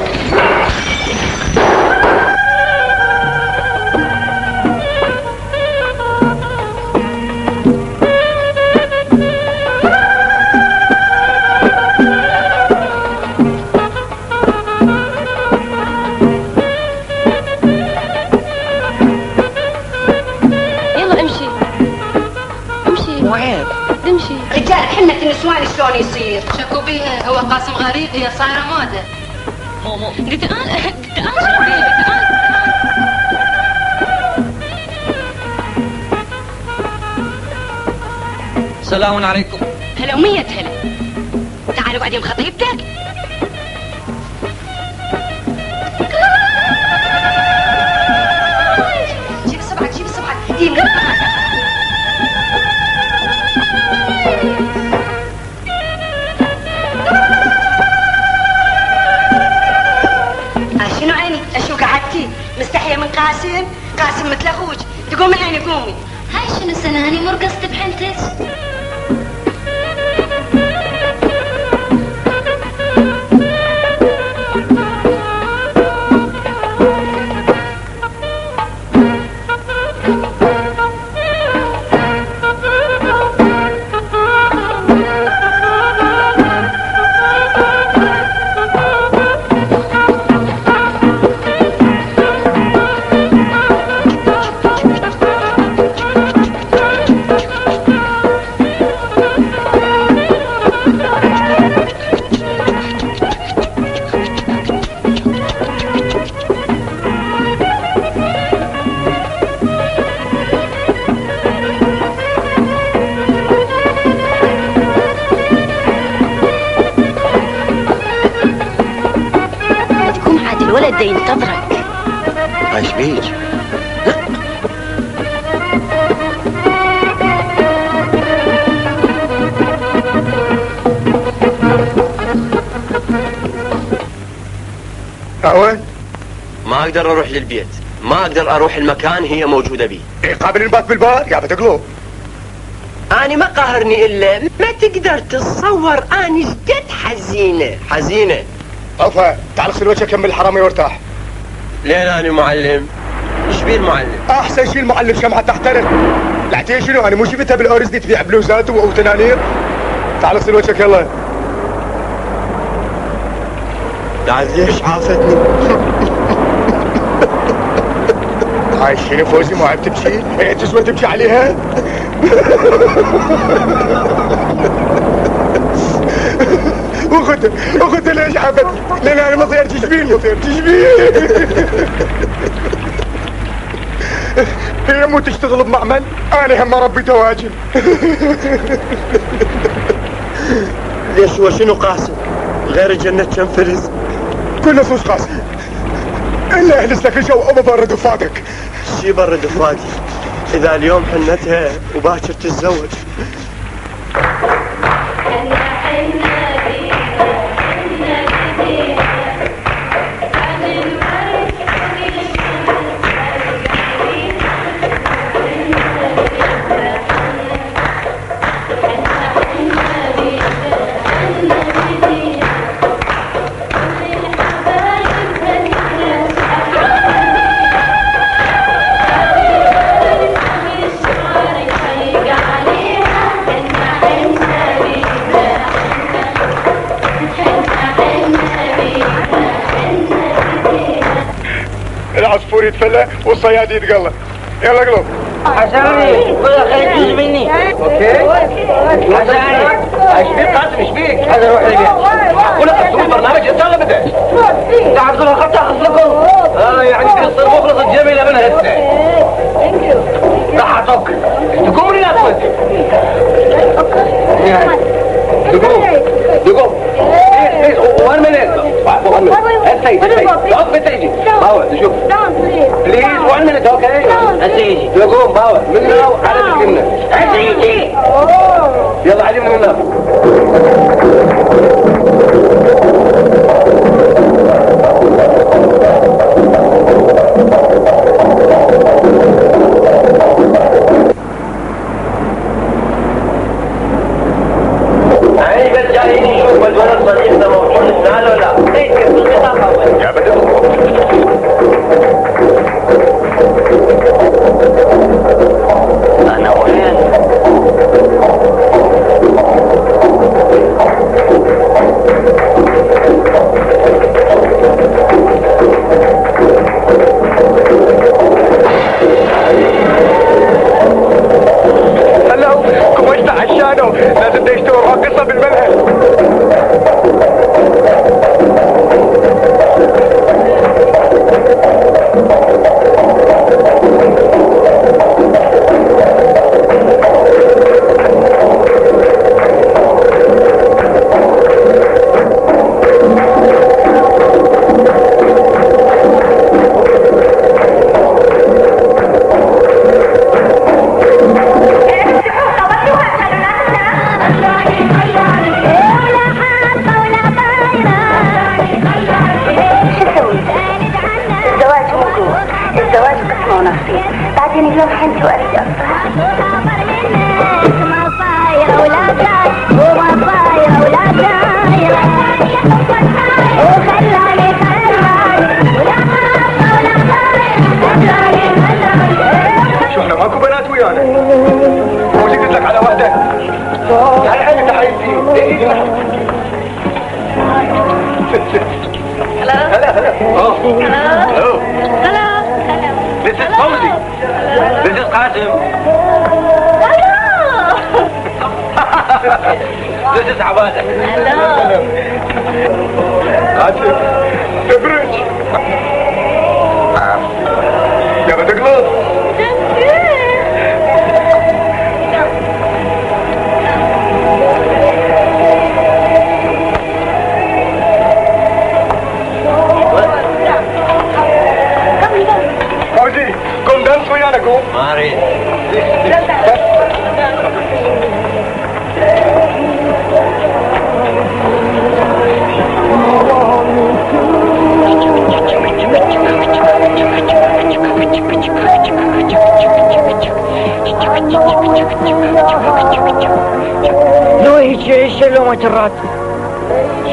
[SPEAKER 1] يلا امشي امشي.
[SPEAKER 6] وين؟
[SPEAKER 1] امشي.
[SPEAKER 3] رجال حنة النسوان شلون يصير؟
[SPEAKER 5] شكوا بيها هو قاسم غريق هي صايرة موضة.
[SPEAKER 6] مو
[SPEAKER 5] قلت انا شكوا بيها قلت انا.
[SPEAKER 6] السلام عليكم.
[SPEAKER 5] هلا ومية هلا. تعالوا بعدين خطيبتك.
[SPEAKER 3] جيب الصبعة جيب الصبعة. جيب شنو عيني؟ شو قعدتي؟ مستحية من قاسم؟ قاسم مثل اخوك، تقوم من عيني قومي.
[SPEAKER 1] هاي شنو سنة هاني مرقصت بحنتك؟ الولد ده ينتظرك.
[SPEAKER 8] ايش بيك؟
[SPEAKER 9] وين؟
[SPEAKER 8] ما اقدر اروح للبيت، ما اقدر اروح المكان هي موجودة بيه.
[SPEAKER 9] إيه قابل نبات بالبار يا بتقلو.
[SPEAKER 8] اني ما قاهرني الا ما تقدر تتصور اني جد حزينة.
[SPEAKER 9] عفا تعال اغسل وجهك كمل الحرامي وارتاح.
[SPEAKER 8] لين انا معلم؟ ايش بيه المعلم؟
[SPEAKER 9] احسن شيء المعلم شمعة تحترم. لعتين شنو انا مو شفتها بالاورز دي تبيع بلوزات وتنانير. تعال اغسل وجهك يلا. بعد ليش عافتني؟ هاي شنو فوزي ما عم تبكي؟ هي تسوى تبكي عليها؟ اخوته ليش عافتني؟ لان انا مطير تشبيني هي مو تشتغل بمعمل، انا هم ربي تواجد. ليش وشنو قاسم؟ غير الجنة كم فلس؟ كل نصوص قاسم الا اهلس لك الجو او ببرد وفاتك. شي برد وفاتي؟ اذا اليوم حنتها وباكر تتزوج. العصفور يتفلى والصياد يتقلى. يلا قلوب
[SPEAKER 3] حساني ولا خليك تجي مني. اوكي حساني ايش بيك قاسم ايش بيك؟ هذا روح البيت. اقول لك تسوي برنامج انت ولا بدا؟ انت عبد الله خطا خصلكم. يعني تصير مخلص الجميله من هسه. راحتك تقوم لي نفسك. تقوم وين من هسه يجي اقف انت يجي باور شوف بليز 1 minute اوكي هسه يجي تقوم باور من هنا على الجنة هسه يجي يلا علي من هنا.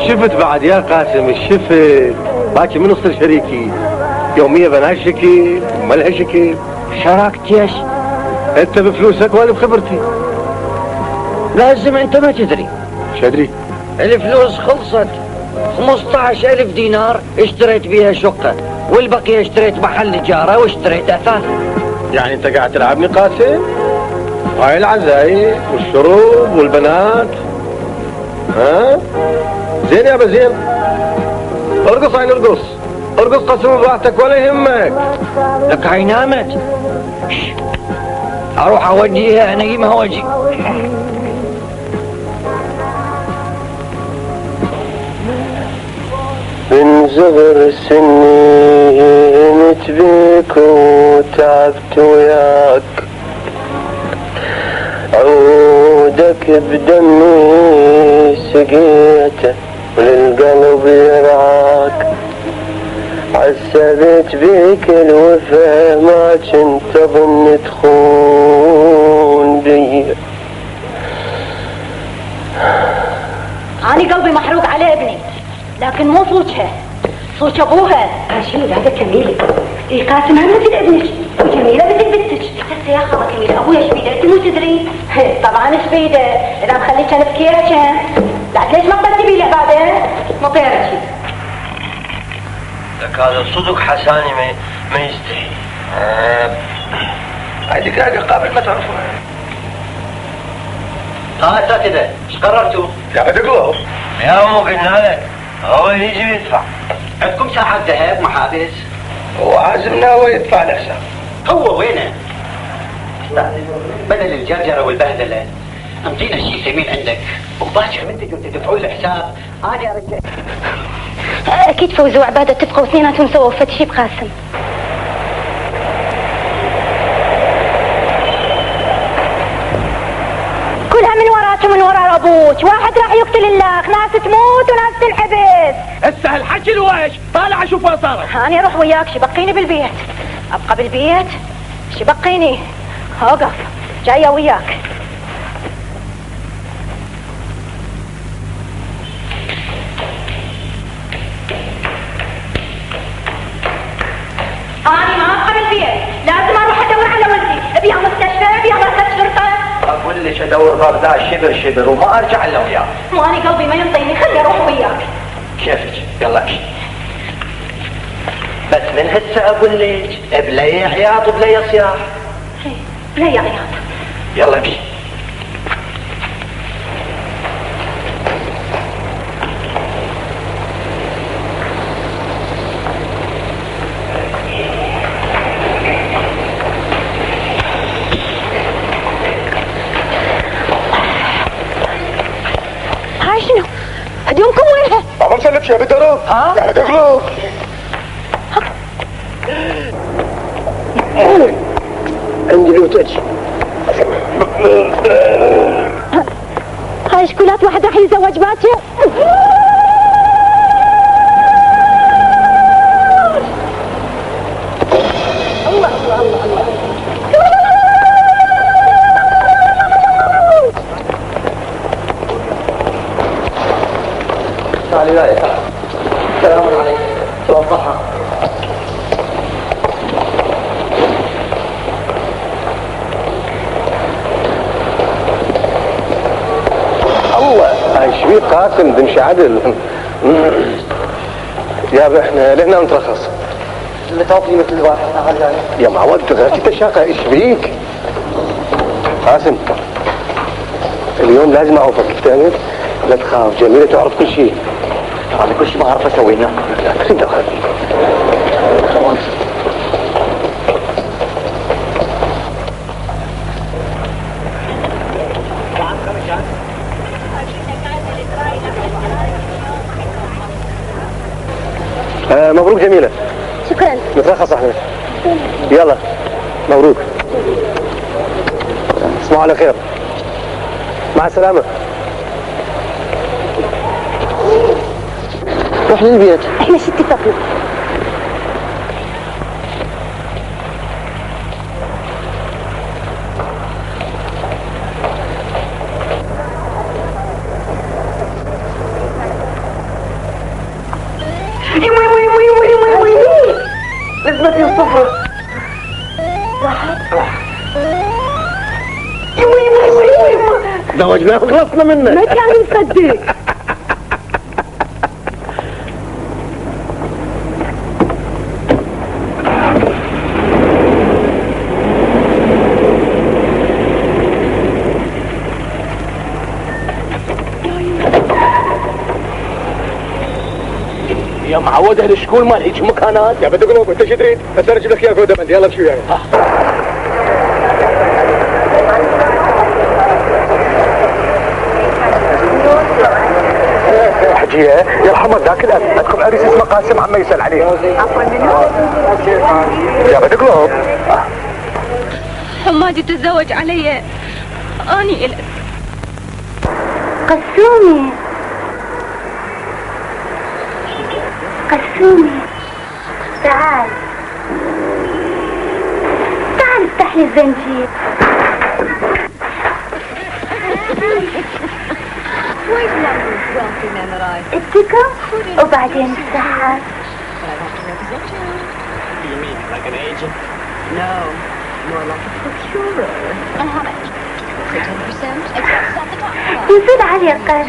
[SPEAKER 8] شفت بعد يا قاسم شفت باكي من يصير شريكي يومية بناش شكل ملها شكل
[SPEAKER 3] شراكتي ايش؟
[SPEAKER 8] انت بفلوسك وانا بخبرتي.
[SPEAKER 3] لازم انت ما تدري.
[SPEAKER 8] شو ادري؟
[SPEAKER 3] الفلوس خلصت
[SPEAKER 6] 15,000 دينار اشتريت بيها شقة، والبقية اشتريت محل تجارة واشتريت أثاث.
[SPEAKER 8] يعني انت قاعد تلعبني قاسم؟ هاي العزايم والشروب والبنات. ها؟ زين يا زين. ارقص هاي نرقص. ارقص قسم براحتك ولا يهمك.
[SPEAKER 6] لك هاي نامت. اروح اوديها انيمها واجي.
[SPEAKER 8] من صغر سني همت بيك وتعبت وياك، عودك بدمي سقيته وللقلب يرعاك، عسبت بيك الوفا ما كنت اظن تخون بي.
[SPEAKER 1] أنا قلبي محروق على ابني، لكن مو صوتها، صوت ابوها. شنو هذا كميلة؟ إيه قاسم هم مثل ابنك، وجميلة مثل بنتك. هسه يا خالة كميلة ابويا ايش بيده؟ انت مو تدري؟ طبعا ايش بيده؟ اذا مخليك انا بكيفك، لكن ليش ما تبي له بعده؟ مو غيرك.
[SPEAKER 8] لك هذا صدق حساني ما يستحي. هاي دقائق قبل ما تعرفوها.
[SPEAKER 6] ها كذا ايش قررتوا؟
[SPEAKER 8] لا تقلب
[SPEAKER 6] يا مو قلنا لك هو يجي يدفع. عندكم ساحة ذهب محابس؟
[SPEAKER 8] هو عازمنا ويدفع الحساب.
[SPEAKER 6] هو وينه؟ بدل الجرجرة والبهدلة امضينا شيء ثمين عندك وباكر من تجوا تدفعوا الحساب. انا ارجع.
[SPEAKER 1] اكيد فوزي وعباده اتفقوا اثنيناتهم سووا فتشي بقاسم. كلها من وراك ومن ورا ابوك، واحد راح يقتل الاخ، ناس تموت وناس تنحبس.
[SPEAKER 2] هسه هالحكي الوايش طالع اشوف وين صارت.
[SPEAKER 1] انا اروح وياك، شبقيني بالبيت. ابقى بالبيت؟ شبقيني. اوقف جايه وياك. أنا ما أبقى بالبيت، لازم أروح أدور على ولدي، أبيها مستشفى، أبيها مركز شرطة.
[SPEAKER 6] أقول لك أدور بغداد شبر شبر وما أرجع إلا وياك.
[SPEAKER 1] مو أنا قلبي ما ينطيني، خلي أروح وياك.
[SPEAKER 6] كيفك؟ يلا امشي. بس من هسه أقول لك بلي عياط وبلي صياح.
[SPEAKER 1] لا يا عياط.
[SPEAKER 6] يلا امشي.
[SPEAKER 1] هديومكم وينها؟
[SPEAKER 9] بابا مسلف شيء بالدرب. قاعد اقلب.
[SPEAKER 8] عندي لوتج.
[SPEAKER 1] هاي شكولات واحد راح يتزوج باكر. الله الله الله الله.
[SPEAKER 6] تعالي لا تعال. السلام عليكم. توضحها.
[SPEAKER 8] الله هاي شبيه قاسم تمشي عدل. يا احنا لهنا نترخص.
[SPEAKER 6] اللي تعطي مثل الواحد تعال
[SPEAKER 8] يا معود غيرتي تشاقة ايش بيك؟ قاسم اليوم لازم اعرفك تاني. لا تخاف جميلة تعرف كل شيء.
[SPEAKER 6] هذا كل شيء ما اعرف اسويه هنا.
[SPEAKER 8] لا انت خاف. مبروك جميلة.
[SPEAKER 1] شكرا.
[SPEAKER 8] نترخص احنا. يلا مبروك. اسمعوا على خير. مع السلامة. روح للبيت.
[SPEAKER 1] احنا شو اتفقنا؟
[SPEAKER 3] نسبتي الصفر.
[SPEAKER 8] زوجناه وخلصنا منه.
[SPEAKER 1] ما كان مصدق.
[SPEAKER 8] يا معود اهل الشكول ما لهيج مكانات.
[SPEAKER 9] يا بدك قلوب انت شو تريد؟ بس انا اجيب لك اياه جوده بندي. يلا بشو يعني؟ حجيه يرحمك ذاك الاب ادخل اريس اسمه قاسم عم يسال عليه.
[SPEAKER 1] عفوا منه.
[SPEAKER 9] يا بدك قلوب.
[SPEAKER 5] حمادي تتزوج علي اني الك.
[SPEAKER 1] قسومي قسومي تعال تعال افتح لي الزنجير. اتكى وبعدين السحر. يزيد علي القرش.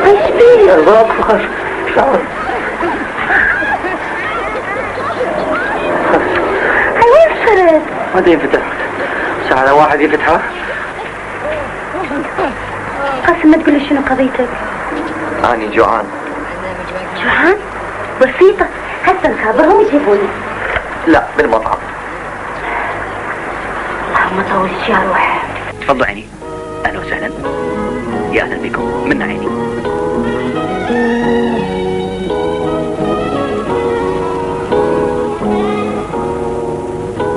[SPEAKER 1] ايش بيه؟
[SPEAKER 8] الباب فخر شعر.
[SPEAKER 1] هاي وين صرت؟
[SPEAKER 8] ما ادري ينفتح. ساعة واحد يفتحه.
[SPEAKER 1] قاسم ما تقولي شنو قضيتك؟
[SPEAKER 8] اني جوعان.
[SPEAKER 1] جوعان؟ بسيطة هسه نخابرهم يجيبوني.
[SPEAKER 8] لا بالمطعم.
[SPEAKER 1] اللهم طول شي اروح.
[SPEAKER 7] تفضلوا عيني. اهلا وسهلا. يا اهلا بكم من عيني.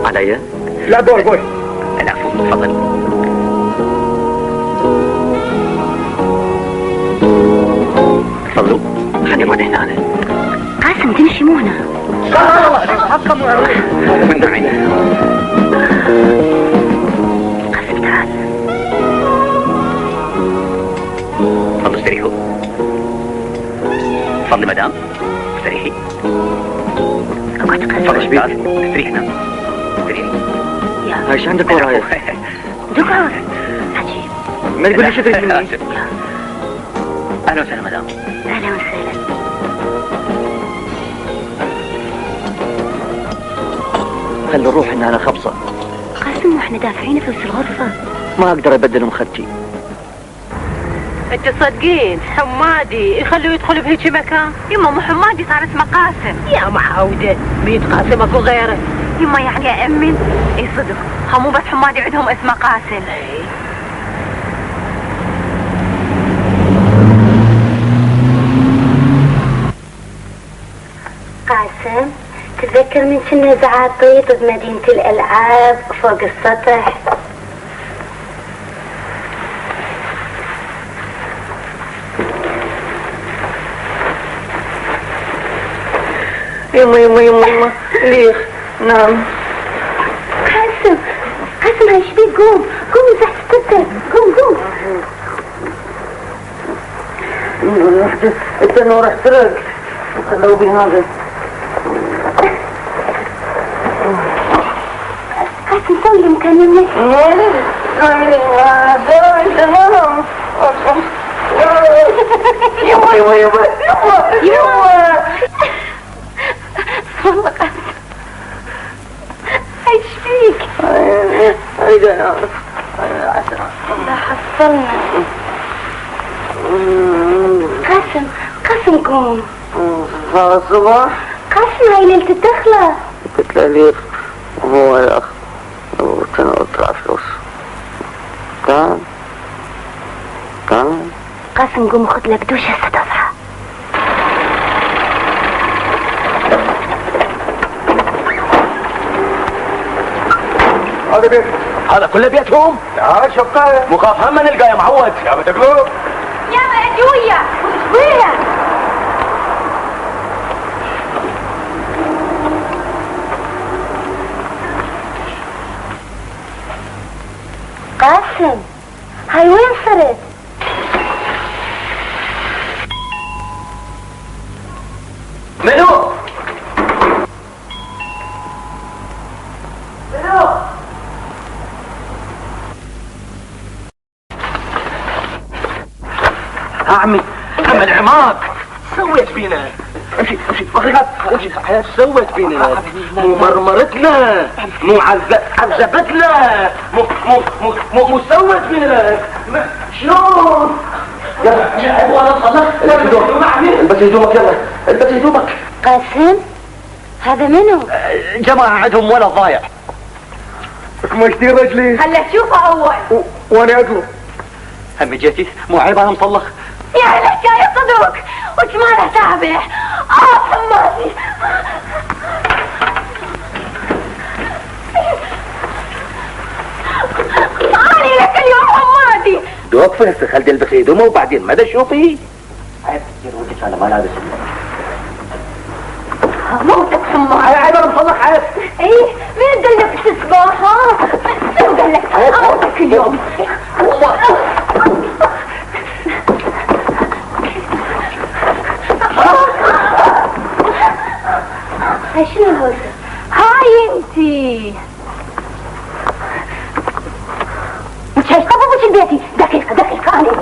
[SPEAKER 7] عليا؟
[SPEAKER 9] لا بوي بوي.
[SPEAKER 7] العفو تفضل. تفضلوا خليني اقعد هنا انا.
[SPEAKER 1] قاسم تمشي مو هنا.
[SPEAKER 7] من عيني.
[SPEAKER 1] قاسم تعال.
[SPEAKER 7] تفضلوا استريحوا. تفضلي مدام استريحي.
[SPEAKER 1] اقعد قاسم.
[SPEAKER 7] تفضل استاذ استريحي نام. استريحي.
[SPEAKER 1] يا
[SPEAKER 8] ايش عندك وراي؟
[SPEAKER 1] دقعد. عجيب.
[SPEAKER 7] ما تقول لي شو تريد مني؟ اهلا وسهلا مدام.
[SPEAKER 1] اهلا وسهلا.
[SPEAKER 7] خلي نروح ان انا خبصه.
[SPEAKER 1] قاسم واحنا دافعين فلوس الغرفة.
[SPEAKER 7] ما اقدر ابدل مخدتي.
[SPEAKER 5] انت صدقين حمادي يخلوه يدخل بهيك مكان؟ يما مو حمادي صار اسمه قاسم. يا معودة ميت قاسم اكو غيره. يما يعني أأمن؟ اي صدق هم مو بس حمادي عندهم اسمه قاسم.
[SPEAKER 1] قاسم تتذكر من كنا زعاطيط بمدينة الألعاب فوق السطح؟
[SPEAKER 3] يما ليش؟ نعم.
[SPEAKER 1] قاسم هاي شبيك؟ قوم زحت ستة. قوم
[SPEAKER 3] استنوا رح سرق. خلوا بي هذا.
[SPEAKER 1] قاسم سوي لي مكان يمك.
[SPEAKER 3] يما
[SPEAKER 1] والله قاسم هاي شبيك؟
[SPEAKER 3] هيدا نعرف.
[SPEAKER 1] لا حصلنا. قاسم قوم.
[SPEAKER 3] خلاص صباح.
[SPEAKER 1] قاسم هاي ليلة الدخلة.
[SPEAKER 3] قلت له ليش هو الاخ وكان اطلع فلوس. تعال
[SPEAKER 1] قاسم قوم خذ لك دوش هسه تصحى.
[SPEAKER 8] هذا بيت.
[SPEAKER 4] هذا كله بيتهم؟
[SPEAKER 8] لا شقة.
[SPEAKER 4] مخاف هم نلقى يا معود.
[SPEAKER 8] يا بدك قلوب.
[SPEAKER 1] يابا اجي ويا. ويا قاسم هاي وين صرت؟
[SPEAKER 4] منو؟ عمي العماد سويت فينا. امشي امشي ايش سويت فينا؟ مو مرمرتنا، مو عذبتنا، مو سوت فينا. شلون؟
[SPEAKER 3] يلا وانا خلص البس هدومك يلا البس هدومك.
[SPEAKER 1] قاسم هذا منو؟
[SPEAKER 3] جماعة عندهم ولد ضايع. مشتي رجلي.
[SPEAKER 1] هلا تشوفه اول.
[SPEAKER 3] وانا اقلب. همي جيتي مو عيب انا مصلخ.
[SPEAKER 1] يا الحكاية صدق وش ماله تابع. حمادي اني لك اليوم حمادي.
[SPEAKER 3] دوق هسه خلي البس هدومه وبعدين ماذا شوفي؟ عيب تصير وجهك انا ما لابس.
[SPEAKER 1] موتك حمادي.
[SPEAKER 3] عيب انا مصلخ عيب.
[SPEAKER 1] ايه مين قال لك تسبح ها؟ شو قال لك؟ موتك اليوم. هاي شنو الهوسة؟ هاي انتي مش هيشطبوا وش البيتي. دقيقة انا قاسم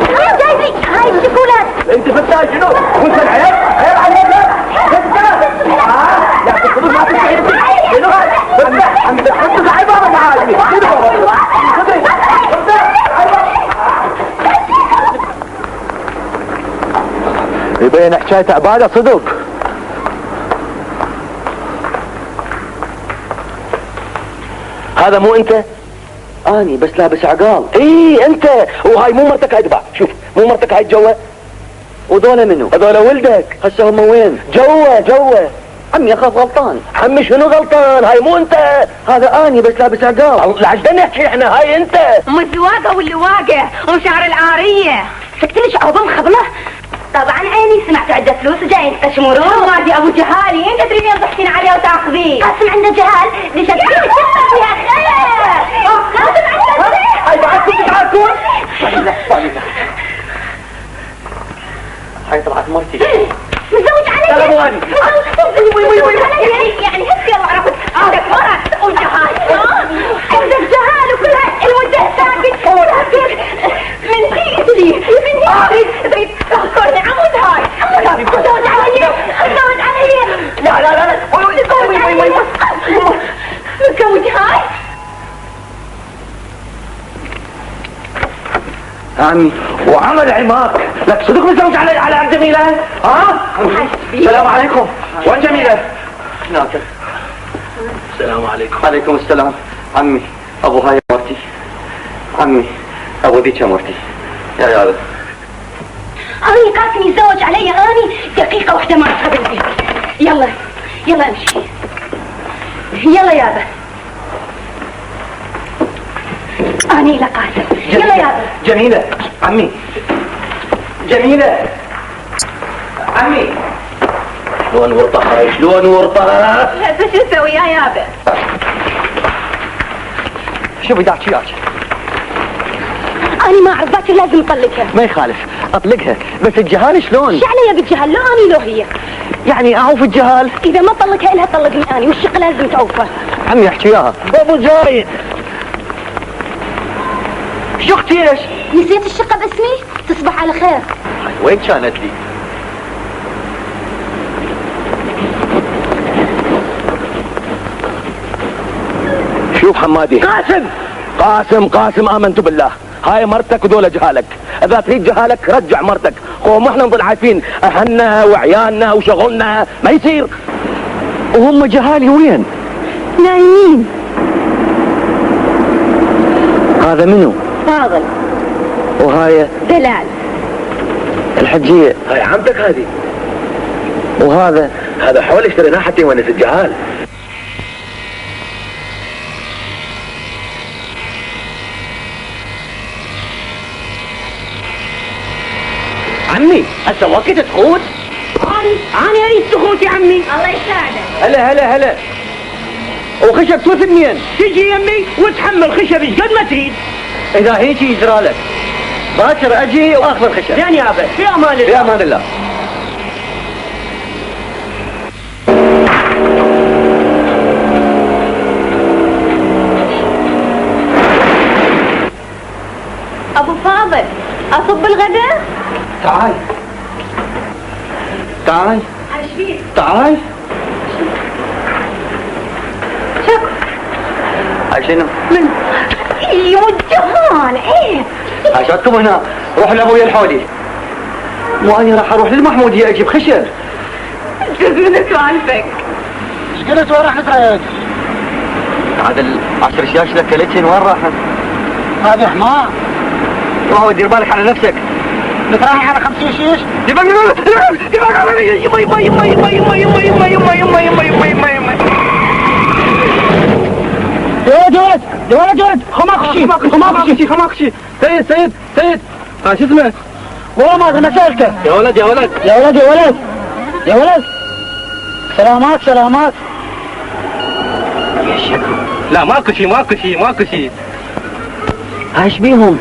[SPEAKER 1] مين جايبي هاي الشوكولات؟
[SPEAKER 3] انت فتاة شنو؟ وانت العيب؟ عيب عليك لا تاخذوا ما تستعيروا شنو هذا؟ عم تحطوا عيب انا معاي يبين حكاية عبادة صدق. هذا مو انت؟ اني بس لابس عقال. ايه انت. وهاي مو مرتك هاي دبا شوف مو مرتك هاي جوا. وذولا منو؟ هذول ولدك. هسه هم وين؟ جوا. عمي اخاف غلطان. عمي شنو غلطان؟ هاي مو انت. هذا اني بس لابس عقال. لعش نحكي احنا هاي انت.
[SPEAKER 1] ام الزواقة واللي واقع وشعر العارية. سكتلي شعوبة مخضمة. طبعا عيني سمعت عدة فلوس وجايين تشمرون. حمادي ابو جهالي انت تريدين تضحكين عليه وتاخذيه. قاسم عنده جهال ليش تقولين يا خير. قاسم عنده جهال.
[SPEAKER 3] هاي بعدكم تتعاركون. هاي طلعت مرتي.
[SPEAKER 1] متزوج علي.
[SPEAKER 3] لا مو هاني.
[SPEAKER 1] يعني هسه يلا عرفت عندك مرض وجهال. عندك جهال وكلها المدة ساكت. من هي تريد تريد تذكرني عمود هاي. متزوج علي. لا. متزوج هاي.
[SPEAKER 3] عمي وعمل عماك لك صدق متزوج على جميلة. ها؟ السلام عليكم. وين جميلة؟ هناك.
[SPEAKER 4] السلام عليكم.
[SPEAKER 3] عليكم السلام. عمي ابو هاي مرتي. عمي ابو ذيك مرتي. يا هذا
[SPEAKER 1] اني قاسم يتزوج علي. اني دقيقة واحدة ما تقبل. يلا امشي. يلا يابا. اني الى قاسم. يلا يابا.
[SPEAKER 3] جميلة. عمي جميلة. عمي شلون ورطة هاي شلون ورطة.
[SPEAKER 1] هسه شو نسوي يا يابا؟
[SPEAKER 3] شو بدك وياك؟
[SPEAKER 1] اني ما اعرف باكر لازم اطلقها.
[SPEAKER 3] ما يخالف اطلقها بس الجهال شلون؟
[SPEAKER 1] ايش علي بالجهل؟ لا اني لو هي.
[SPEAKER 3] يعني اعوف الجهال؟
[SPEAKER 1] اذا ما طلقها الها طلقني اني والشقة لازم تعوفه.
[SPEAKER 3] عمي احكي وياها. ابو جايد شو اختي ايش؟
[SPEAKER 1] نسيت الشقة باسمي؟ تصبح على خير.
[SPEAKER 3] وين كانت لي؟ شوف حمادي. قاسم امنت بالله. هاي مرتك ودول جهالك. اذا تريد جهالك رجع مرتك. قوم احنا نظل عايفين اهلنا وعيالنا وشغلنا ما يصير. وهم جهالي وين؟
[SPEAKER 1] نايمين.
[SPEAKER 3] هذا منو؟
[SPEAKER 1] فاضل.
[SPEAKER 3] وهاي
[SPEAKER 1] دلال.
[SPEAKER 3] الحجية. هاي عمتك هذه. وهذا حول اشتريناه حتى يونس الجهال. عمي هسه وقت تخوت.
[SPEAKER 1] انا اريد تخوت يا عمي. الله يساعدك.
[SPEAKER 3] هلا وخشب توث منين؟ تجي يمي وتحمل خشب ايش قد ما تريد. اذا هيك يجرى لك باكر اجي واخذ الخشب. زين يا ابا في امان الله. في امان الله.
[SPEAKER 1] ابو فاضل اصب الغداء.
[SPEAKER 3] تعال تعال.
[SPEAKER 1] شكو.
[SPEAKER 3] هاي شنو؟
[SPEAKER 1] من اللي وجهان ايه.
[SPEAKER 6] عشانكم هنا روح لابويا الحولي. مو اني راح اروح للمحمودية اجيب خشب.
[SPEAKER 1] جزونا سوالفك.
[SPEAKER 6] ايش قلت وين راح نتريق؟ هذا العشر شاش لك كلتشن وين راحت؟ هذا حمار. روح دير بالك على نفسك. بتراهي على 50 شيش؟ يبا يبا يبا يبا يبا يبا يبا يبا يبا يبا يبا يبا يبا يبا يبا. يا ولد خماكشي. سيد ها شو اسمه؟ والله ما انا سالته. يا ولد سلامات. يا شكو. لا ماكو شي. ايش بيهم؟